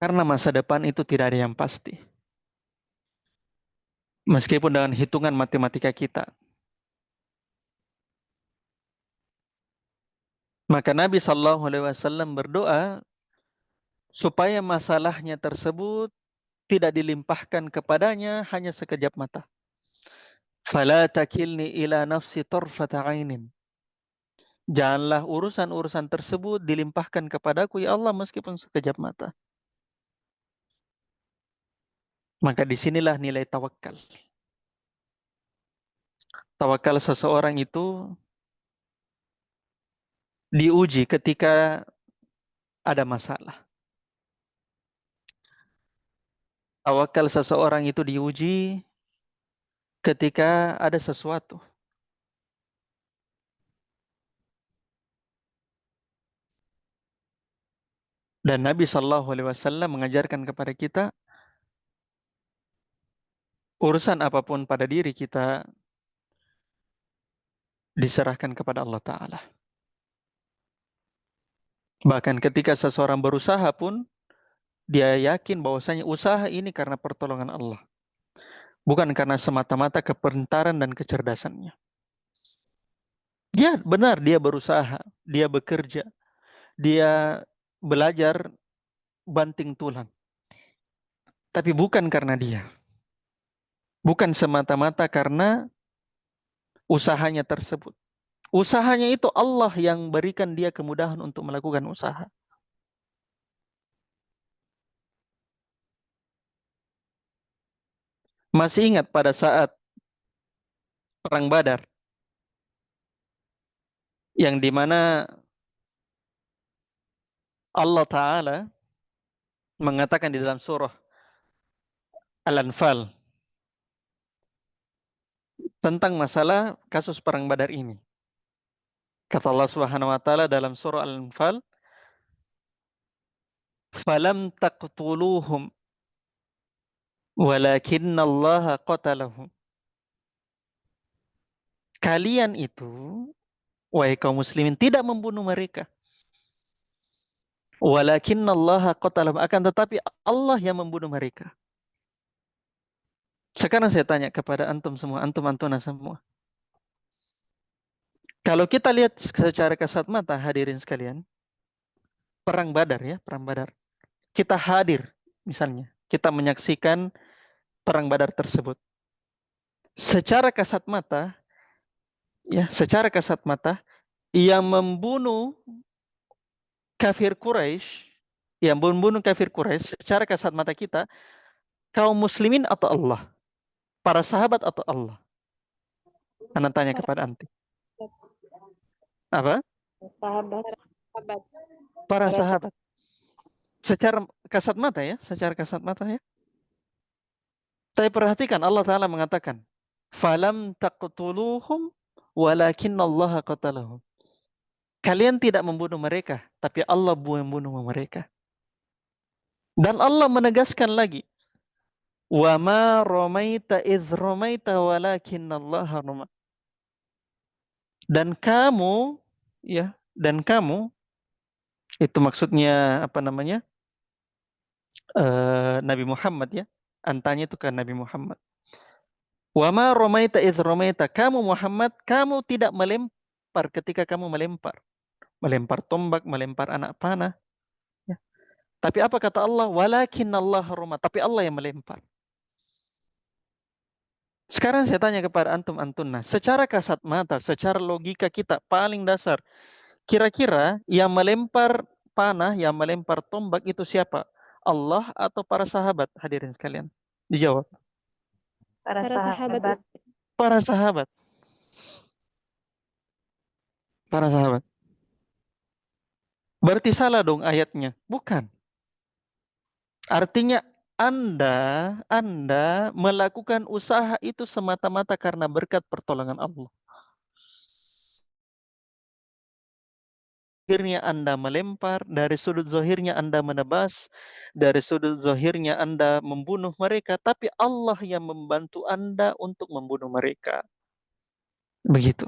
Karena masa depan itu tidak ada yang pasti. Meskipun dengan hitungan matematika kita. Maka Nabi SAW berdoa supaya masalahnya tersebut tidak dilimpahkan kepadanya hanya sekejap mata. Fala takilni ila nafsi tarfata ainin. Janganlah urusan-urusan tersebut dilimpahkan kepadaku ya Allah meskipun sekejap mata. Maka disinilah nilai tawakal. Tawakal seseorang itu diuji ketika ada masalah. Tawakal seseorang itu diuji ketika ada sesuatu. Dan Nabi SAW mengajarkan kepada kita urusan apapun pada diri kita diserahkan kepada Allah Ta'ala. Bahkan ketika seseorang berusaha pun dia yakin bahwasanya usaha ini karena pertolongan Allah. Bukan karena semata-mata kepintaran dan kecerdasannya. Dia benar, dia berusaha, dia bekerja, dia belajar banting tulang. Tapi bukan karena dia. Bukan semata-mata karena usahanya tersebut. Usahanya itu Allah yang berikan dia kemudahan untuk melakukan usaha. Masih ingat pada saat Perang Badar, yang dimana Allah Ta'ala mengatakan di dalam surah Al-Anfal tentang masalah kasus Perang Badar ini. Kata Allah Subhanahu wa Ta'ala dalam surah Al-Anfal, "Falam taqtuluhum walakinna Allah qatalahum." Kalian itu, wahai kaum muslimin, tidak membunuh mereka. Walakinna Allah qatalahum, akan tetapi Allah yang membunuh mereka. Sekarang saya tanya kepada antum semua, antum-antuna semua. Kalau kita lihat secara kasat mata, hadirin sekalian, Perang Badar ya, Perang Badar. Kita hadir, misalnya, kita menyaksikan Perang Badar tersebut. Secara kasat mata, ya, secara kasat mata, yang membunuh kafir Quraisy, yang membunuh kafir Quraisy, secara kasat mata kita, kaum muslimin atau Allah? Para sahabat atau Allah? Anda tanya kepada antum. Apa? Sahabat. Para sahabat. Secara kasat mata ya, secara kasat mata ya. Tapi perhatikan Allah Ta'ala mengatakan, "Falam taqtuluhum walakinnallaha qatalahum." Kalian tidak membunuh mereka, tapi Allah membunuh mereka. Dan Allah menegaskan lagi, "Wa ma ramaita idz ramaita walakinnallaha rama." Dan kamu, ya, dan kamu, itu maksudnya apa namanya? Nabi Muhammad, ya. Antanya itu kan Nabi Muhammad. Wa ma ramaita idz ramaita. Kamu Muhammad, kamu tidak melempar ketika kamu melempar. Melempar tombak, melempar anak panah. Ya. Tapi apa kata Allah? Walakinnallaha rama. Tapi Allah yang melempar. Sekarang saya tanya kepada antum-antum, nah, secara kasat mata, secara logika kita paling dasar, kira-kira yang melempar panah, yang melempar tombak itu siapa? Allah atau para sahabat? Hadirin sekalian, dijawab. Para Para sahabat, sahabat. Para sahabat. Para sahabat. Berarti salah dong ayatnya? Bukan. Artinya Anda melakukan usaha itu semata-mata karena berkat pertolongan Allah. Zahirnya Anda melempar, dari sudut zahirnya Anda menebas, dari sudut zahirnya Anda membunuh mereka, tapi Allah yang membantu Anda untuk membunuh mereka. Begitu.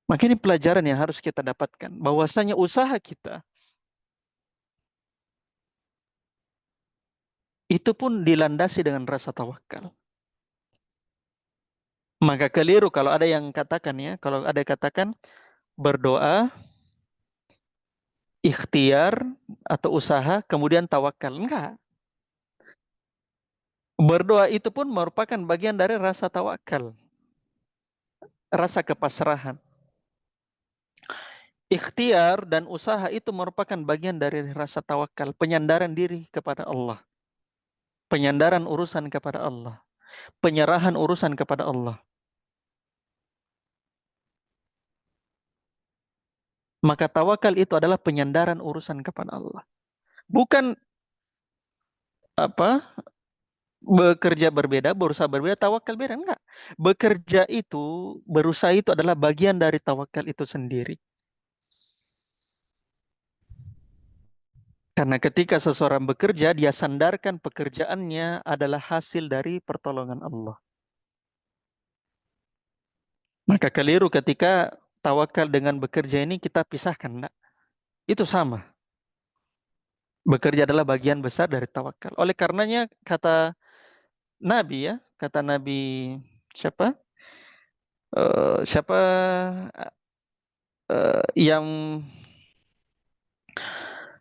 Maka ini pelajaran yang harus kita dapatkan, bahwasanya usaha kita itu pun dilandasi dengan rasa tawakal. Maka keliru kalau ada yang katakan, ya, kalau ada yang katakan berdoa, ikhtiar atau usaha, kemudian tawakal. Enggak. Berdoa itu pun merupakan bagian dari rasa tawakal, rasa kepasrahan. Ikhtiar dan usaha itu merupakan bagian dari rasa tawakal, penyandaran diri kepada Allah, penyandaran urusan kepada Allah, penyerahan urusan kepada Allah. Maka tawakal itu adalah penyandaran urusan kepada Allah. Bukan apa bekerja berbeda, berusaha berbeda, tawakal beda. Enggak. Bekerja itu, berusaha itu adalah bagian dari tawakal itu sendiri. Karena ketika seseorang bekerja, dia sandarkan pekerjaannya adalah hasil dari pertolongan Allah. Maka keliru ketika tawakal dengan bekerja ini kita pisahkan. Enggak. Itu sama. Bekerja adalah bagian besar dari tawakal. Oleh karenanya kata Nabi, ya, kata Nabi siapa? Siapa yang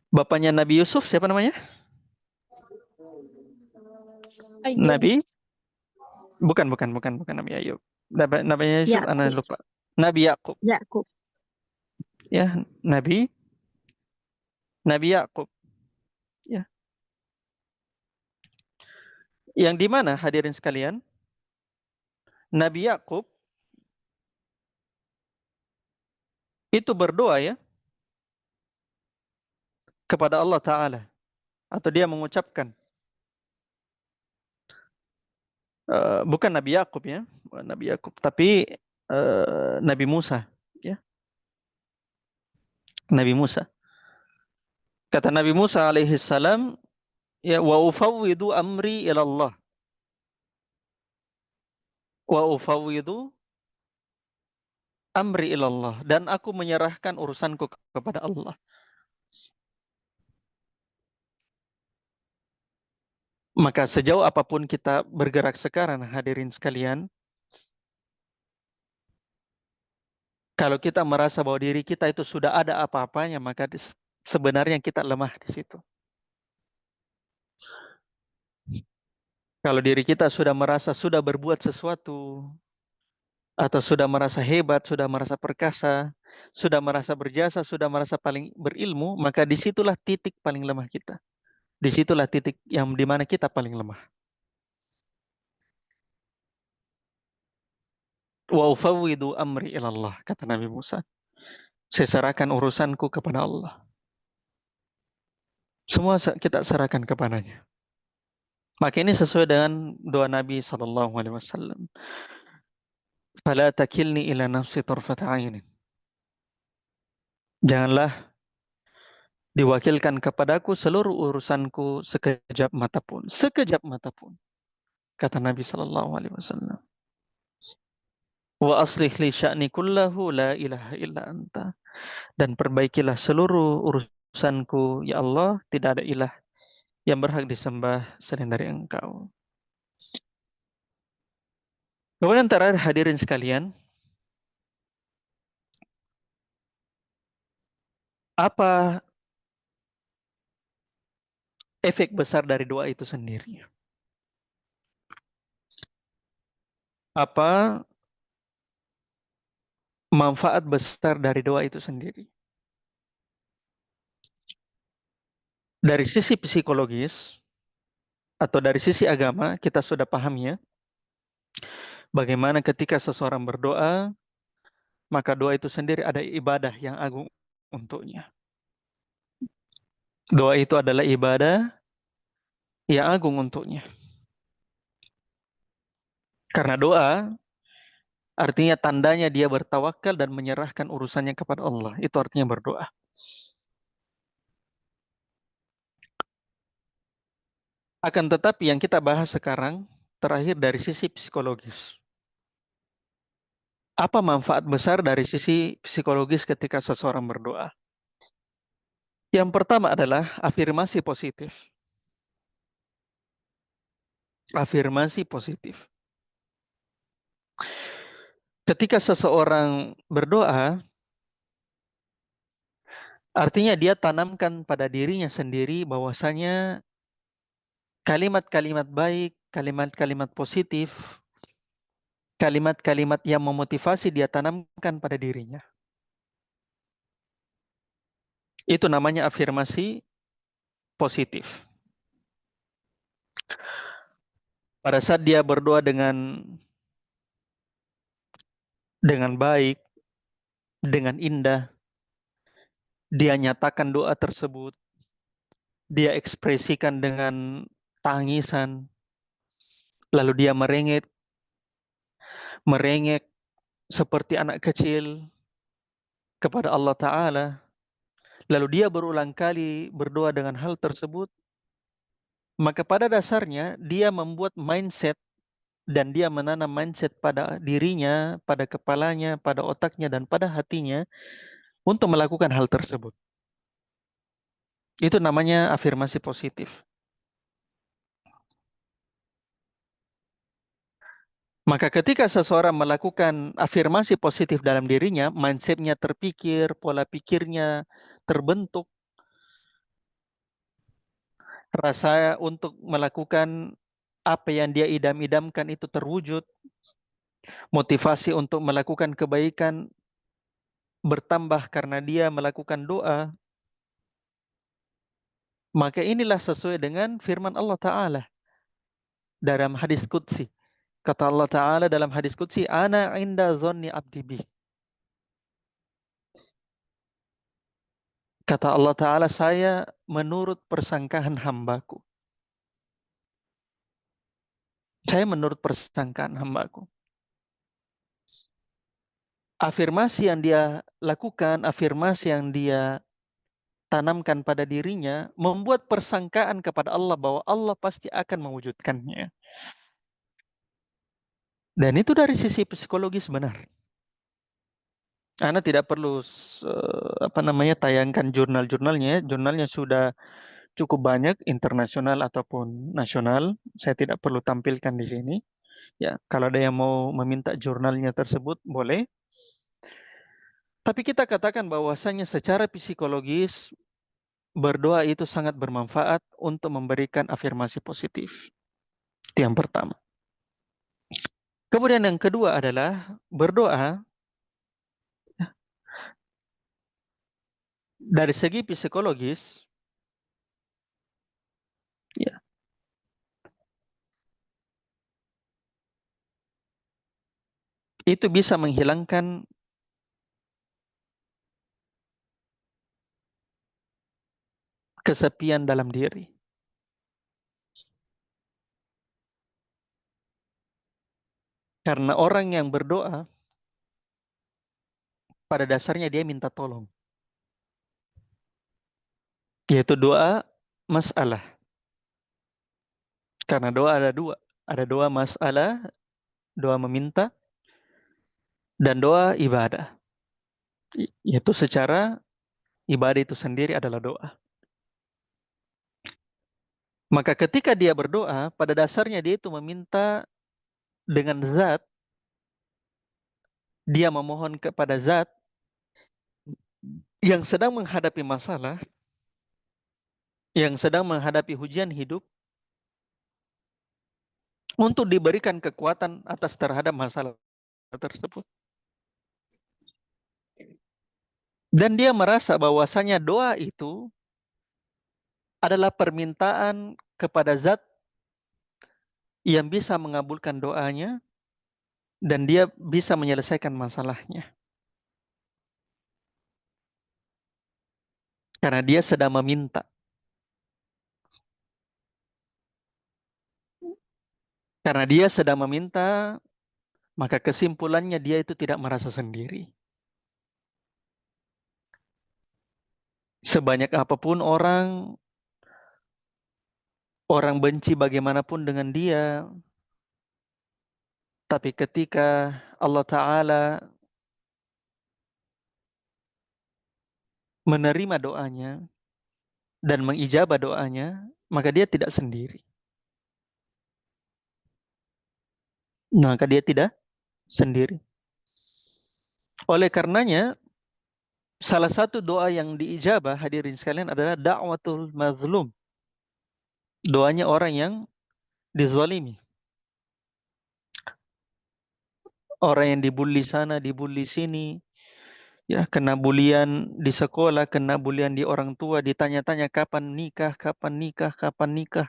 bapaknya Nabi Yusuf, siapa namanya? Ayub. Nabi? Bukan Nabi Ayub. Namanya Yusuf, Yakub. Anda lupa. Nabi Yakub. Yakub. Ya, Nabi Yakub. Ya. Yang di mana hadirin sekalian? Nabi Yakub itu berdoa, ya, kepada Allah Ta'ala. Atau dia mengucapkan. Bukan Nabi Yakub, ya. Bukan Nabi Yakub. Tapi Nabi Musa. Ya. Nabi Musa. Kata Nabi Musa alaihi salam, ya, wa ufawwidu amri ila Allah. Wa ufawwidu amri ila Allah. Dan aku menyerahkan urusanku kepada Allah. Maka sejauh apapun kita bergerak sekarang, hadirin sekalian, kalau kita merasa bahwa diri kita itu sudah ada apa-apanya, maka sebenarnya kita lemah di situ. Kalau diri kita sudah merasa sudah berbuat sesuatu, atau sudah merasa hebat, sudah merasa perkasa, sudah merasa berjasa, sudah merasa paling berilmu, maka disitulah titik paling lemah kita. Disitulah titik yang dimana kita paling lemah. Wa ufawwidu amri ilallah, kata Nabi Musa. Saya serahkan urusanku kepada Allah. Semua kita serahkan kepadanya. Maka ini sesuai dengan doa Nabi SAW. Fala takilni ila nafsi tarfata ainin. Janganlah diwakilkan kepadaku seluruh urusanku sekejap mata pun. Sekejap mata pun. Kata Nabi SAW. Wa aslih li sya'ni kullahu la ilaha illa anta. Dan perbaikilah seluruh urusanku, ya Allah, tidak ada ilah yang berhak disembah selain dari Engkau. Kemudian terakhir hadirin sekalian, apa efek besar dari doa itu sendiri? Apa manfaat besar dari doa itu sendiri? Dari sisi psikologis atau dari sisi agama, kita sudah paham ya, bagaimana ketika seseorang berdoa, maka doa itu sendiri ada ibadah yang agung untuknya. Doa itu adalah ibadah yang agung untuknya. Karena doa artinya tandanya dia bertawakal dan menyerahkan urusannya kepada Allah. Itu artinya berdoa. Akan tetapi yang kita bahas sekarang terakhir dari sisi psikologis. Apa manfaat besar dari sisi psikologis ketika seseorang berdoa? Yang pertama adalah afirmasi positif. Afirmasi positif. Ketika seseorang berdoa, artinya dia tanamkan pada dirinya sendiri bahwasanya kalimat-kalimat baik, kalimat-kalimat positif, kalimat-kalimat yang memotivasi dia tanamkan pada dirinya. Itu namanya afirmasi positif. Pada saat dia berdoa dengan baik, dengan indah, dia nyatakan doa tersebut, dia ekspresikan dengan tangisan, lalu dia merengek seperti anak kecil kepada Allah Ta'ala, lalu dia berulang kali berdoa dengan hal tersebut, maka pada dasarnya dia membuat mindset dan dia menanam mindset pada dirinya, pada kepalanya, pada otaknya, dan pada hatinya untuk melakukan hal tersebut. Itu namanya afirmasi positif. Maka ketika seseorang melakukan afirmasi positif dalam dirinya, mindsetnya terpikir, pola pikirnya terbentuk, rasa untuk melakukan apa yang dia idam-idamkan itu terwujud, motivasi untuk melakukan kebaikan bertambah karena dia melakukan doa, maka inilah sesuai dengan firman Allah Ta'ala dalam hadis Qudsi. Kata Allah Ta'ala dalam hadis Qudsi, Ana inda zonni abdi bih. Kata Allah Ta'ala, saya menurut persangkaan hambaku. Saya menurut persangkaan hambaku. Afirmasi yang dia lakukan, afirmasi yang dia tanamkan pada dirinya, membuat persangkaan kepada Allah bahwa Allah pasti akan mewujudkannya. Dan itu dari sisi psikologis benar. Anda tidak perlu tayangkan jurnal-jurnalnya. Jurnalnya sudah cukup banyak, internasional ataupun nasional. Saya tidak perlu tampilkan di sini. Ya, kalau ada yang mau meminta jurnalnya tersebut, boleh. Tapi kita katakan bahwasanya secara psikologis berdoa itu sangat bermanfaat untuk memberikan afirmasi positif. Itu yang pertama. Kemudian yang kedua adalah berdoa dari segi psikologis, ya, itu bisa menghilangkan kesepian dalam diri. Karena orang yang berdoa, pada dasarnya dia minta tolong. Yaitu doa masalah. Karena doa ada dua. Ada doa masalah, doa meminta, dan doa ibadah. Yaitu secara ibadah itu sendiri adalah doa. Maka ketika dia berdoa, pada dasarnya dia itu meminta dengan zat, dia memohon kepada zat yang sedang menghadapi masalah, yang sedang menghadapi ujian hidup, untuk diberikan kekuatan atas terhadap masalah tersebut. Dan dia merasa bahwasanya doa itu adalah permintaan kepada zat yang bisa mengabulkan doanya dan dia bisa menyelesaikan masalahnya. Karena dia sedang meminta. Karena dia sedang meminta, maka kesimpulannya dia itu tidak merasa sendiri. Sebanyak apapun orang benci bagaimanapun dengan dia, tapi ketika Allah Ta'ala menerima doanya dan mengijabah doanya, maka dia tidak sendiri. Maka dia tidak sendiri. Oleh karenanya, salah satu doa yang diijabah, hadirin sekalian, adalah da'watul mazlum. Doanya orang yang dizalimi. Orang yang dibully sana, dibully sini, ya, kena bulian di sekolah, kena bulian di orang tua, ditanya-tanya kapan nikah, kapan nikah, kapan nikah.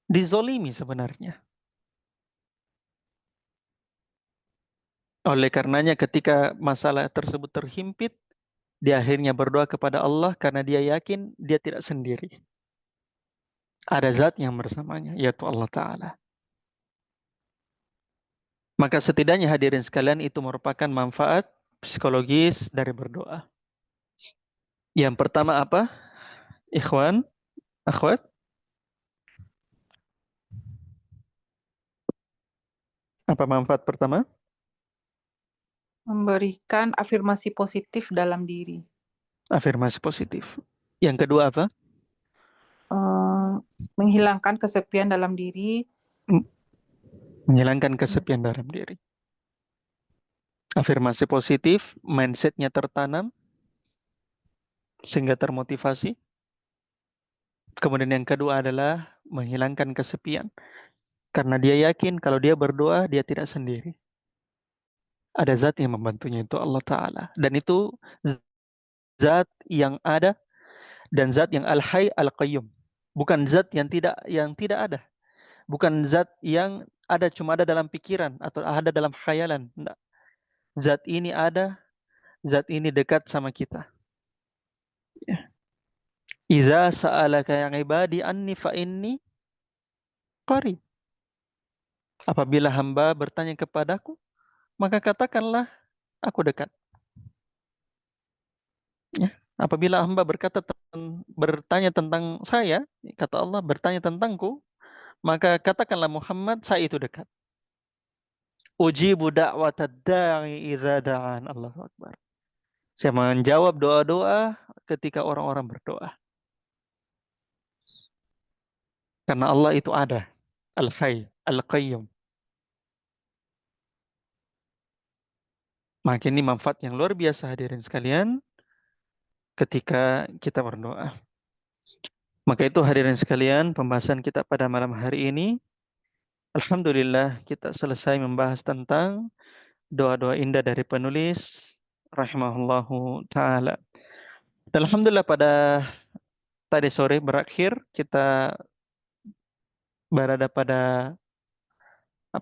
Dizalimi sebenarnya. Oleh karenanya ketika masalah tersebut terhimpit, dia akhirnya berdoa kepada Allah karena dia yakin dia tidak sendiri. Ada zat yang bersamanya, yaitu Allah Ta'ala. Maka setidaknya hadirin sekalian itu merupakan manfaat psikologis dari berdoa. Yang pertama apa? Ikhwan, akhwat. Apa manfaat pertama? Memberikan afirmasi positif dalam diri. Afirmasi positif. Yang kedua apa? Menghilangkan kesepian dalam diri. Menghilangkan kesepian dalam diri. Afirmasi positif, mindsetnya tertanam sehingga termotivasi. Kemudian yang kedua adalah menghilangkan kesepian. Karena dia yakin kalau dia berdoa, dia tidak sendiri. Ada zat yang membantunya, itu Allah Ta'ala. Dan itu zat yang ada dan zat yang al-hayy al-qayyum. Bukan zat yang tidak ada. Bukan zat yang ada cuma ada dalam pikiran atau ada dalam khayalan. Enggak. Zat ini ada, zat ini dekat sama kita. Ya. Iza sa'alaka yang ibadi anni fa inni qarib. Apabila hamba bertanya kepadaku, maka katakanlah aku dekat. Ya. Apabila hamba bertanya tentang saya, kata Allah, bertanya tentangku, maka katakanlah Muhammad, saya itu dekat. Ujibu da'watad da'i idza da'an. Allahu Akbar. Saya menjawab doa-doa ketika orang-orang berdoa. Karena Allah itu ada. Al-Hayy, Al-Qayyum. Maka ini manfaat yang luar biasa hadirin sekalian ketika kita berdoa. Maka itu hadirin sekalian pembahasan kita pada malam hari ini. Alhamdulillah kita selesai membahas tentang doa-doa indah dari penulis rahimahullahu ta'ala. Dan alhamdulillah pada tadi sore berakhir kita berada pada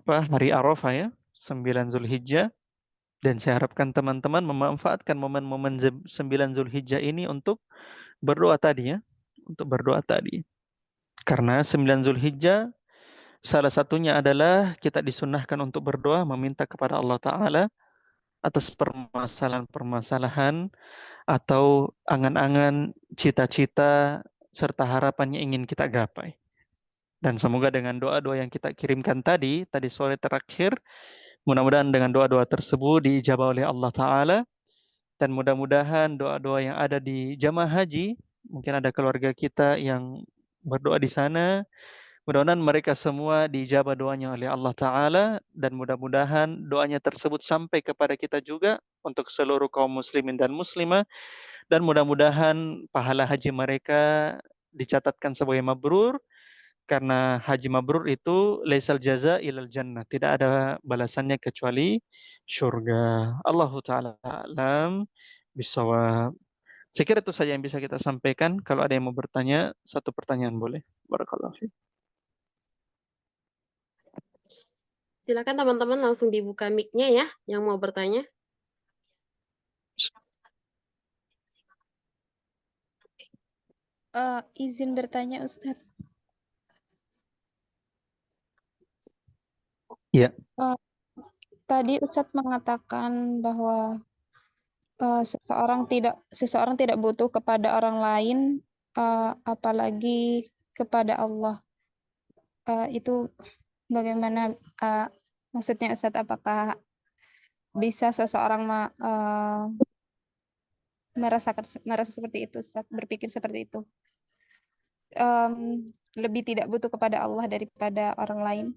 hari Arafah ya, 9 Zulhijjah. Dan saya harapkan teman-teman memanfaatkan momen-momen 9 Zulhijjah ini untuk berdoa tadi ya. untuk berdoa tadi. Karena 9 Zulhijjah salah satunya adalah kita disunnahkan untuk berdoa meminta kepada Allah Ta'ala atas permasalahan-permasalahan atau angan-angan, cita-cita, serta harapan yang ingin kita gapai. Dan semoga dengan doa-doa yang kita kirimkan tadi sore terakhir, mudah-mudahan dengan doa-doa tersebut diijabah oleh Allah Ta'ala. Dan mudah-mudahan doa-doa yang ada di jamaah haji, mungkin ada keluarga kita yang berdoa di sana, mudah-mudahan mereka semua diijabah doanya oleh Allah Ta'ala, dan mudah-mudahan doanya tersebut sampai kepada kita juga untuk seluruh kaum muslimin dan muslimah, dan mudah-mudahan pahala haji mereka dicatatkan sebagai mabrur, karena haji mabrur itu laisal jaza ilal jannah, tidak ada balasannya kecuali syurga. Allahu Ta'ala alam bisawab. Saya kira itu saja yang bisa kita sampaikan. Kalau ada yang mau bertanya, satu pertanyaan boleh. Barakallahu fiik. Silakan teman-teman langsung dibuka mic-nya ya, yang mau bertanya. Izin bertanya Ustadz. Iya. Tadi Ustadz mengatakan bahwa seseorang tidak butuh kepada orang lain, apalagi kepada Allah. Itu bagaimana maksudnya Ustadz? Apakah bisa seseorang merasa seperti itu, Ustadz, berpikir seperti itu? Lebih tidak butuh kepada Allah daripada orang lain.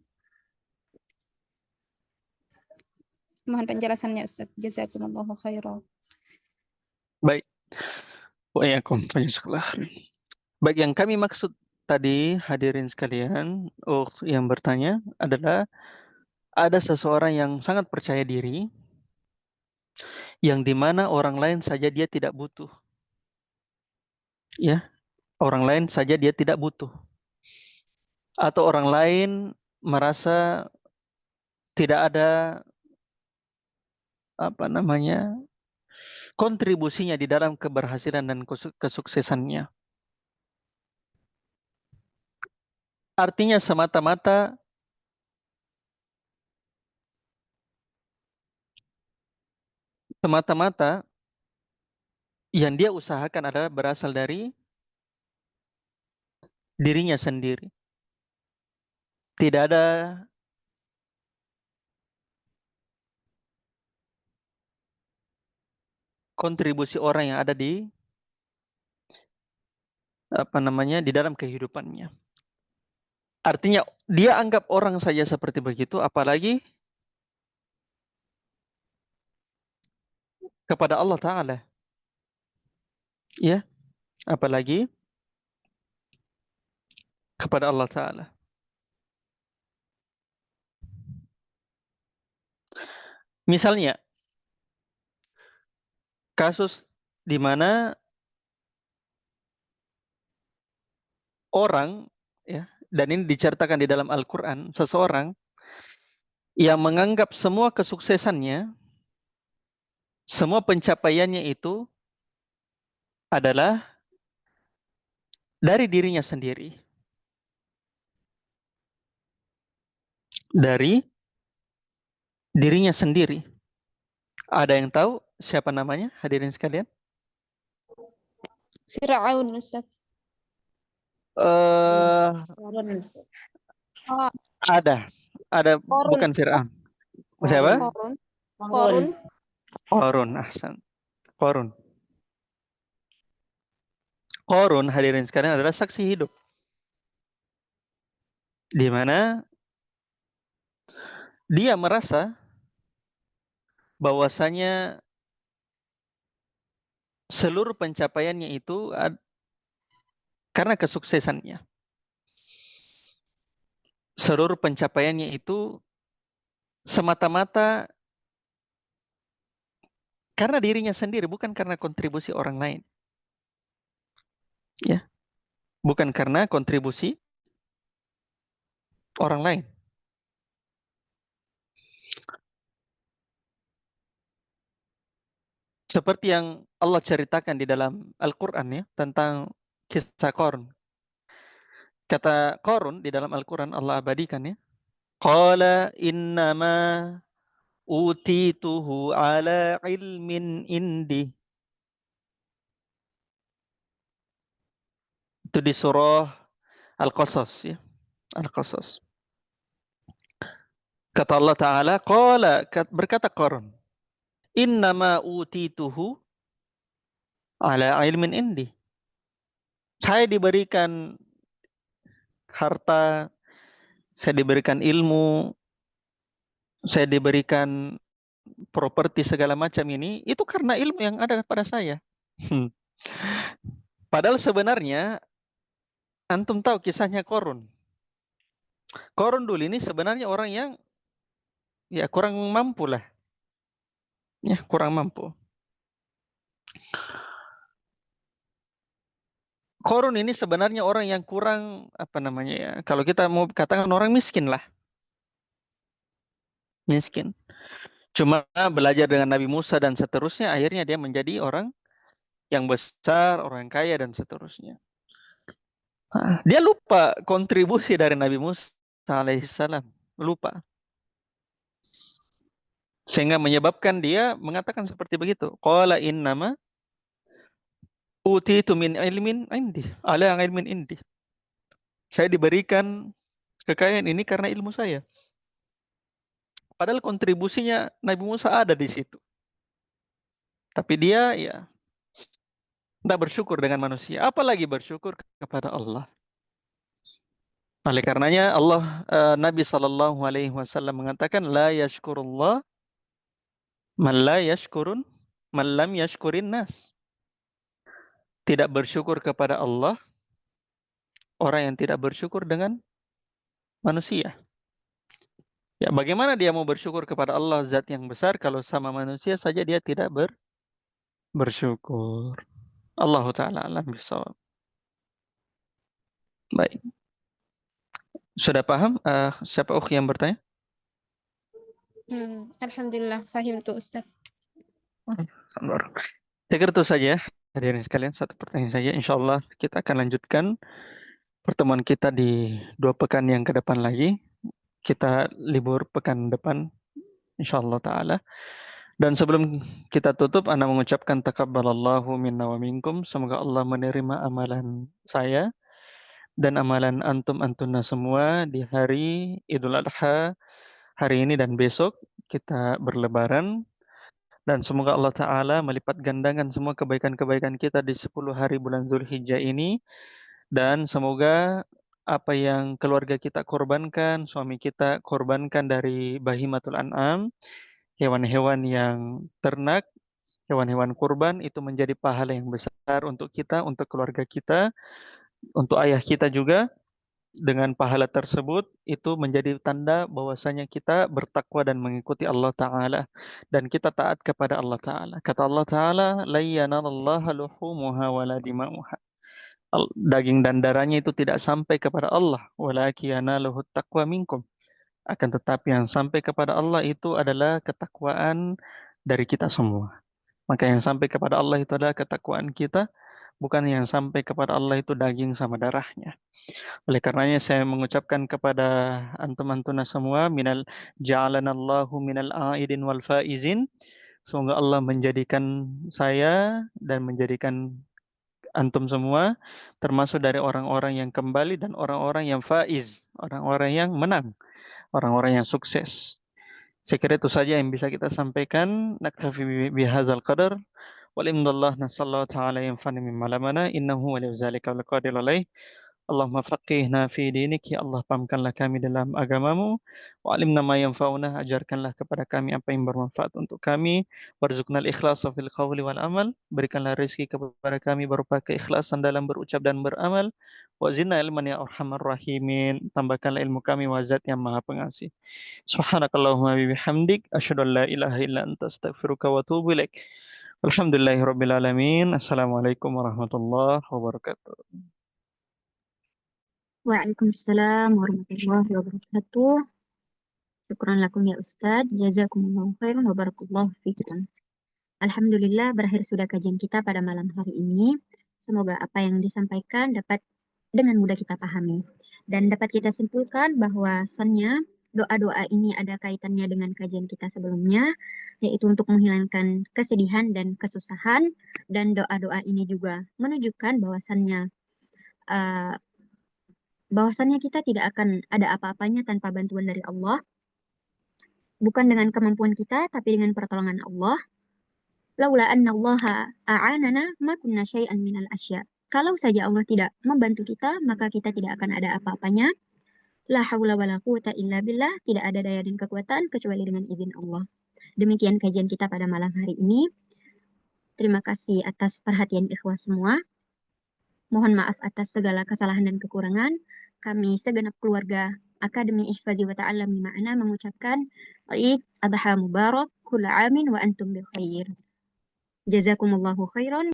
Mohon penjelasannya Ustadz. Jazakumullahu khairan. Baik. Baik, yang kami maksud tadi hadirin sekalian, yang bertanya adalah ada seseorang yang sangat percaya diri, yang dimana orang lain saja dia tidak butuh. Ya, orang lain saja dia tidak butuh. Atau orang lain merasa tidak ada kontribusinya di dalam keberhasilan dan kesuksesannya. Artinya semata-mata yang dia usahakan adalah berasal dari dirinya sendiri. Tidak ada kontribusi orang yang ada di di dalam kehidupannya. Artinya dia anggap orang saja seperti begitu, apalagi kepada Allah Ta'ala. Ya, apalagi kepada Allah Ta'ala. Misalnya, kasus di mana orang, ya, dan ini diceritakan di dalam Al-Quran, seseorang yang menganggap semua kesuksesannya, semua pencapaiannya itu adalah dari dirinya sendiri. Dari dirinya sendiri. Ada yang tahu siapa namanya, hadirin sekalian? Fir'aun, Ustaz. Ada Korun. bukan Fir'aun. Siapa? Korun, ahsan. Korun, hadirin sekalian, adalah saksi hidup. Di mana dia merasa bahwasanya seluruh pencapaiannya itu karena kesuksesannya. Seluruh pencapaiannya itu semata-mata karena dirinya sendiri, bukan karena kontribusi orang lain. Ya. Bukan karena kontribusi orang lain. Seperti yang Allah ceritakan di dalam Al-Quran ya, tentang kisah Qarun. Kata Qarun di dalam Al-Quran Allah abadikan ya. Qala innama utituhu ala ilmin indi. Itu di surah Al-Qasas ya. Al-Qasas. Kata Allah Ta'ala, berkata Qarun, innama utituhu ala ilmin indi. Saya diberikan harta, saya diberikan ilmu, saya diberikan properti segala macam ini, itu karena ilmu yang ada pada saya. Padahal sebenarnya, antum tahu kisahnya Qarun. Qarun dulu ini sebenarnya orang yang ya kurang mampu lah. Ya, kurang mampu. Qarun ini sebenarnya orang yang kurang, apa namanya ya, kalau kita mau katakan orang miskin lah. Miskin. Cuma belajar dengan Nabi Musa dan seterusnya, akhirnya dia menjadi orang yang besar, orang kaya dan seterusnya. Dia lupa kontribusi dari Nabi Musa alaihissalam. Lupa. Sehingga menyebabkan dia mengatakan seperti begitu. Qala innama utitu min ilmin indi. Ala ilmin indi. Saya diberikan kekayaan ini karena ilmu saya. Padahal kontribusinya Nabi Musa ada di situ. Tapi dia ya tidak bersyukur dengan manusia. Apalagi bersyukur kepada Allah. Oleh karenanya Allah Nabi SAW mengatakan la yashkurullah man la yashkurun man lam yashkurin nas. Tidak bersyukur kepada Allah orang yang tidak bersyukur dengan manusia. Ya, bagaimana dia mau bersyukur kepada Allah zat yang besar kalau sama manusia saja dia tidak bersyukur. Allah Ta'ala alam bisawab. Baik. Sudah paham? Siapa ukhi yang bertanya? Alhamdulillah, fahim tuh Ustaz. Sabar. Saya kira itu saja hadirin sekalian, satu pertanyaan saja. InsyaAllah kita akan lanjutkan pertemuan kita di 2 pekan yang ke depan lagi. Kita libur pekan depan InsyaAllah Ta'ala. Dan sebelum kita tutup, ana mengucapkan takabbalallahu minna wa minkum. Semoga Allah menerima amalan saya dan amalan antum-antuna semua di hari Idul Adha hari ini dan besok. Kita berlebaran. Dan semoga Allah Ta'ala melipat gandakan semua kebaikan-kebaikan kita di 10 hari bulan Zulhijjah ini. Dan semoga apa yang keluarga kita korbankan, suami kita korbankan dari bahimatul an'am, hewan-hewan yang ternak, hewan-hewan kurban, itu menjadi pahala yang besar untuk kita, untuk keluarga kita, untuk ayah kita juga. Dengan pahala tersebut itu menjadi tanda bahwasanya kita bertakwa dan mengikuti Allah Ta'ala dan kita taat kepada Allah Ta'ala. Kata Allah Ta'ala, la yanalallaha luhumuha wala dima'uha. Daging dan darahnya itu tidak sampai kepada Allah, walakin yanaluhut taqwa minkum. Akan tetapi yang sampai kepada Allah itu adalah ketakwaan dari kita semua. Maka yang sampai kepada Allah itu adalah ketakwaan kita, bukan yang sampai kepada Allah itu daging sama darahnya. Oleh karenanya saya mengucapkan kepada antum-antuna semua, minal ja'alanallahu minal a'idin wal faizin. Semoga Allah menjadikan saya dan menjadikan antum semua termasuk dari orang-orang yang kembali dan orang-orang yang faiz, orang-orang yang menang, orang-orang yang sukses. Saya kira itu saja yang bisa kita sampaikan. Naktafi bihadzal qadar. Walimdallah nasallahu ta'ala yanfa'na mimma lamana innahu waliyyu dzalika wal qadir alaih. Allahumma faqihna fi dinik, ya Allah pahamkanlah kami dalam agamamu. Wa alimna ma yanfa'una, ajarkanlah kepada kami apa yang bermanfaat untuk kami. Warzuqnal ikhlasa fil qawli wal amal, berikanlah rezeki kepada kami berupa keikhlasan dalam berucap dan beramal. Wa zidna ilman ya arhamar rahimin, tambahkanlah ilmu kami wa zat yang maha pengasih. Subhanakallahumma bihamdik, asyhadu an la ilaha illa anta astaghfiruka wa atubu ilaik. Alhamdulillahirabbil alamin. Assalamualaikum warahmatullahi wabarakatuh. Waalaikumsalam warahmatullahi wabarakatuh. Syukran lakum ya Ustaz. Jazakumullahu khairan wa barakallahu fikum. Alhamdulillah berakhir sudah kajian kita pada malam hari ini. Semoga apa yang disampaikan dapat dengan mudah kita pahami. Dan dapat kita simpulkan bahwasannya doa-doa ini ada kaitannya dengan kajian kita sebelumnya, yaitu untuk menghilangkan kesedihan dan kesusahan. Dan doa-doa ini juga menunjukkan bahwasannya kita tidak akan ada apa-apanya tanpa bantuan dari Allah. Bukan dengan kemampuan kita, tapi dengan pertolongan Allah. Laula anna Allaha a'anana ma kunna syai'an minal asya. Kalau saja Allah tidak membantu kita, maka kita tidak akan ada apa-apanya. La haula wala quwata illa billah. Tidak ada daya dan kekuatan kecuali dengan izin Allah. Demikian kajian kita pada malam hari ini. Terima kasih atas perhatian ikhwah semua. Mohon maaf atas segala kesalahan dan kekurangan. Kami segenap keluarga Akademi Ihfazi wa Ta'allami Ma'ana mengucapkan Eid Adha Mubarak, kulla amin wa antum bi khair. Jazakumullahu khairan.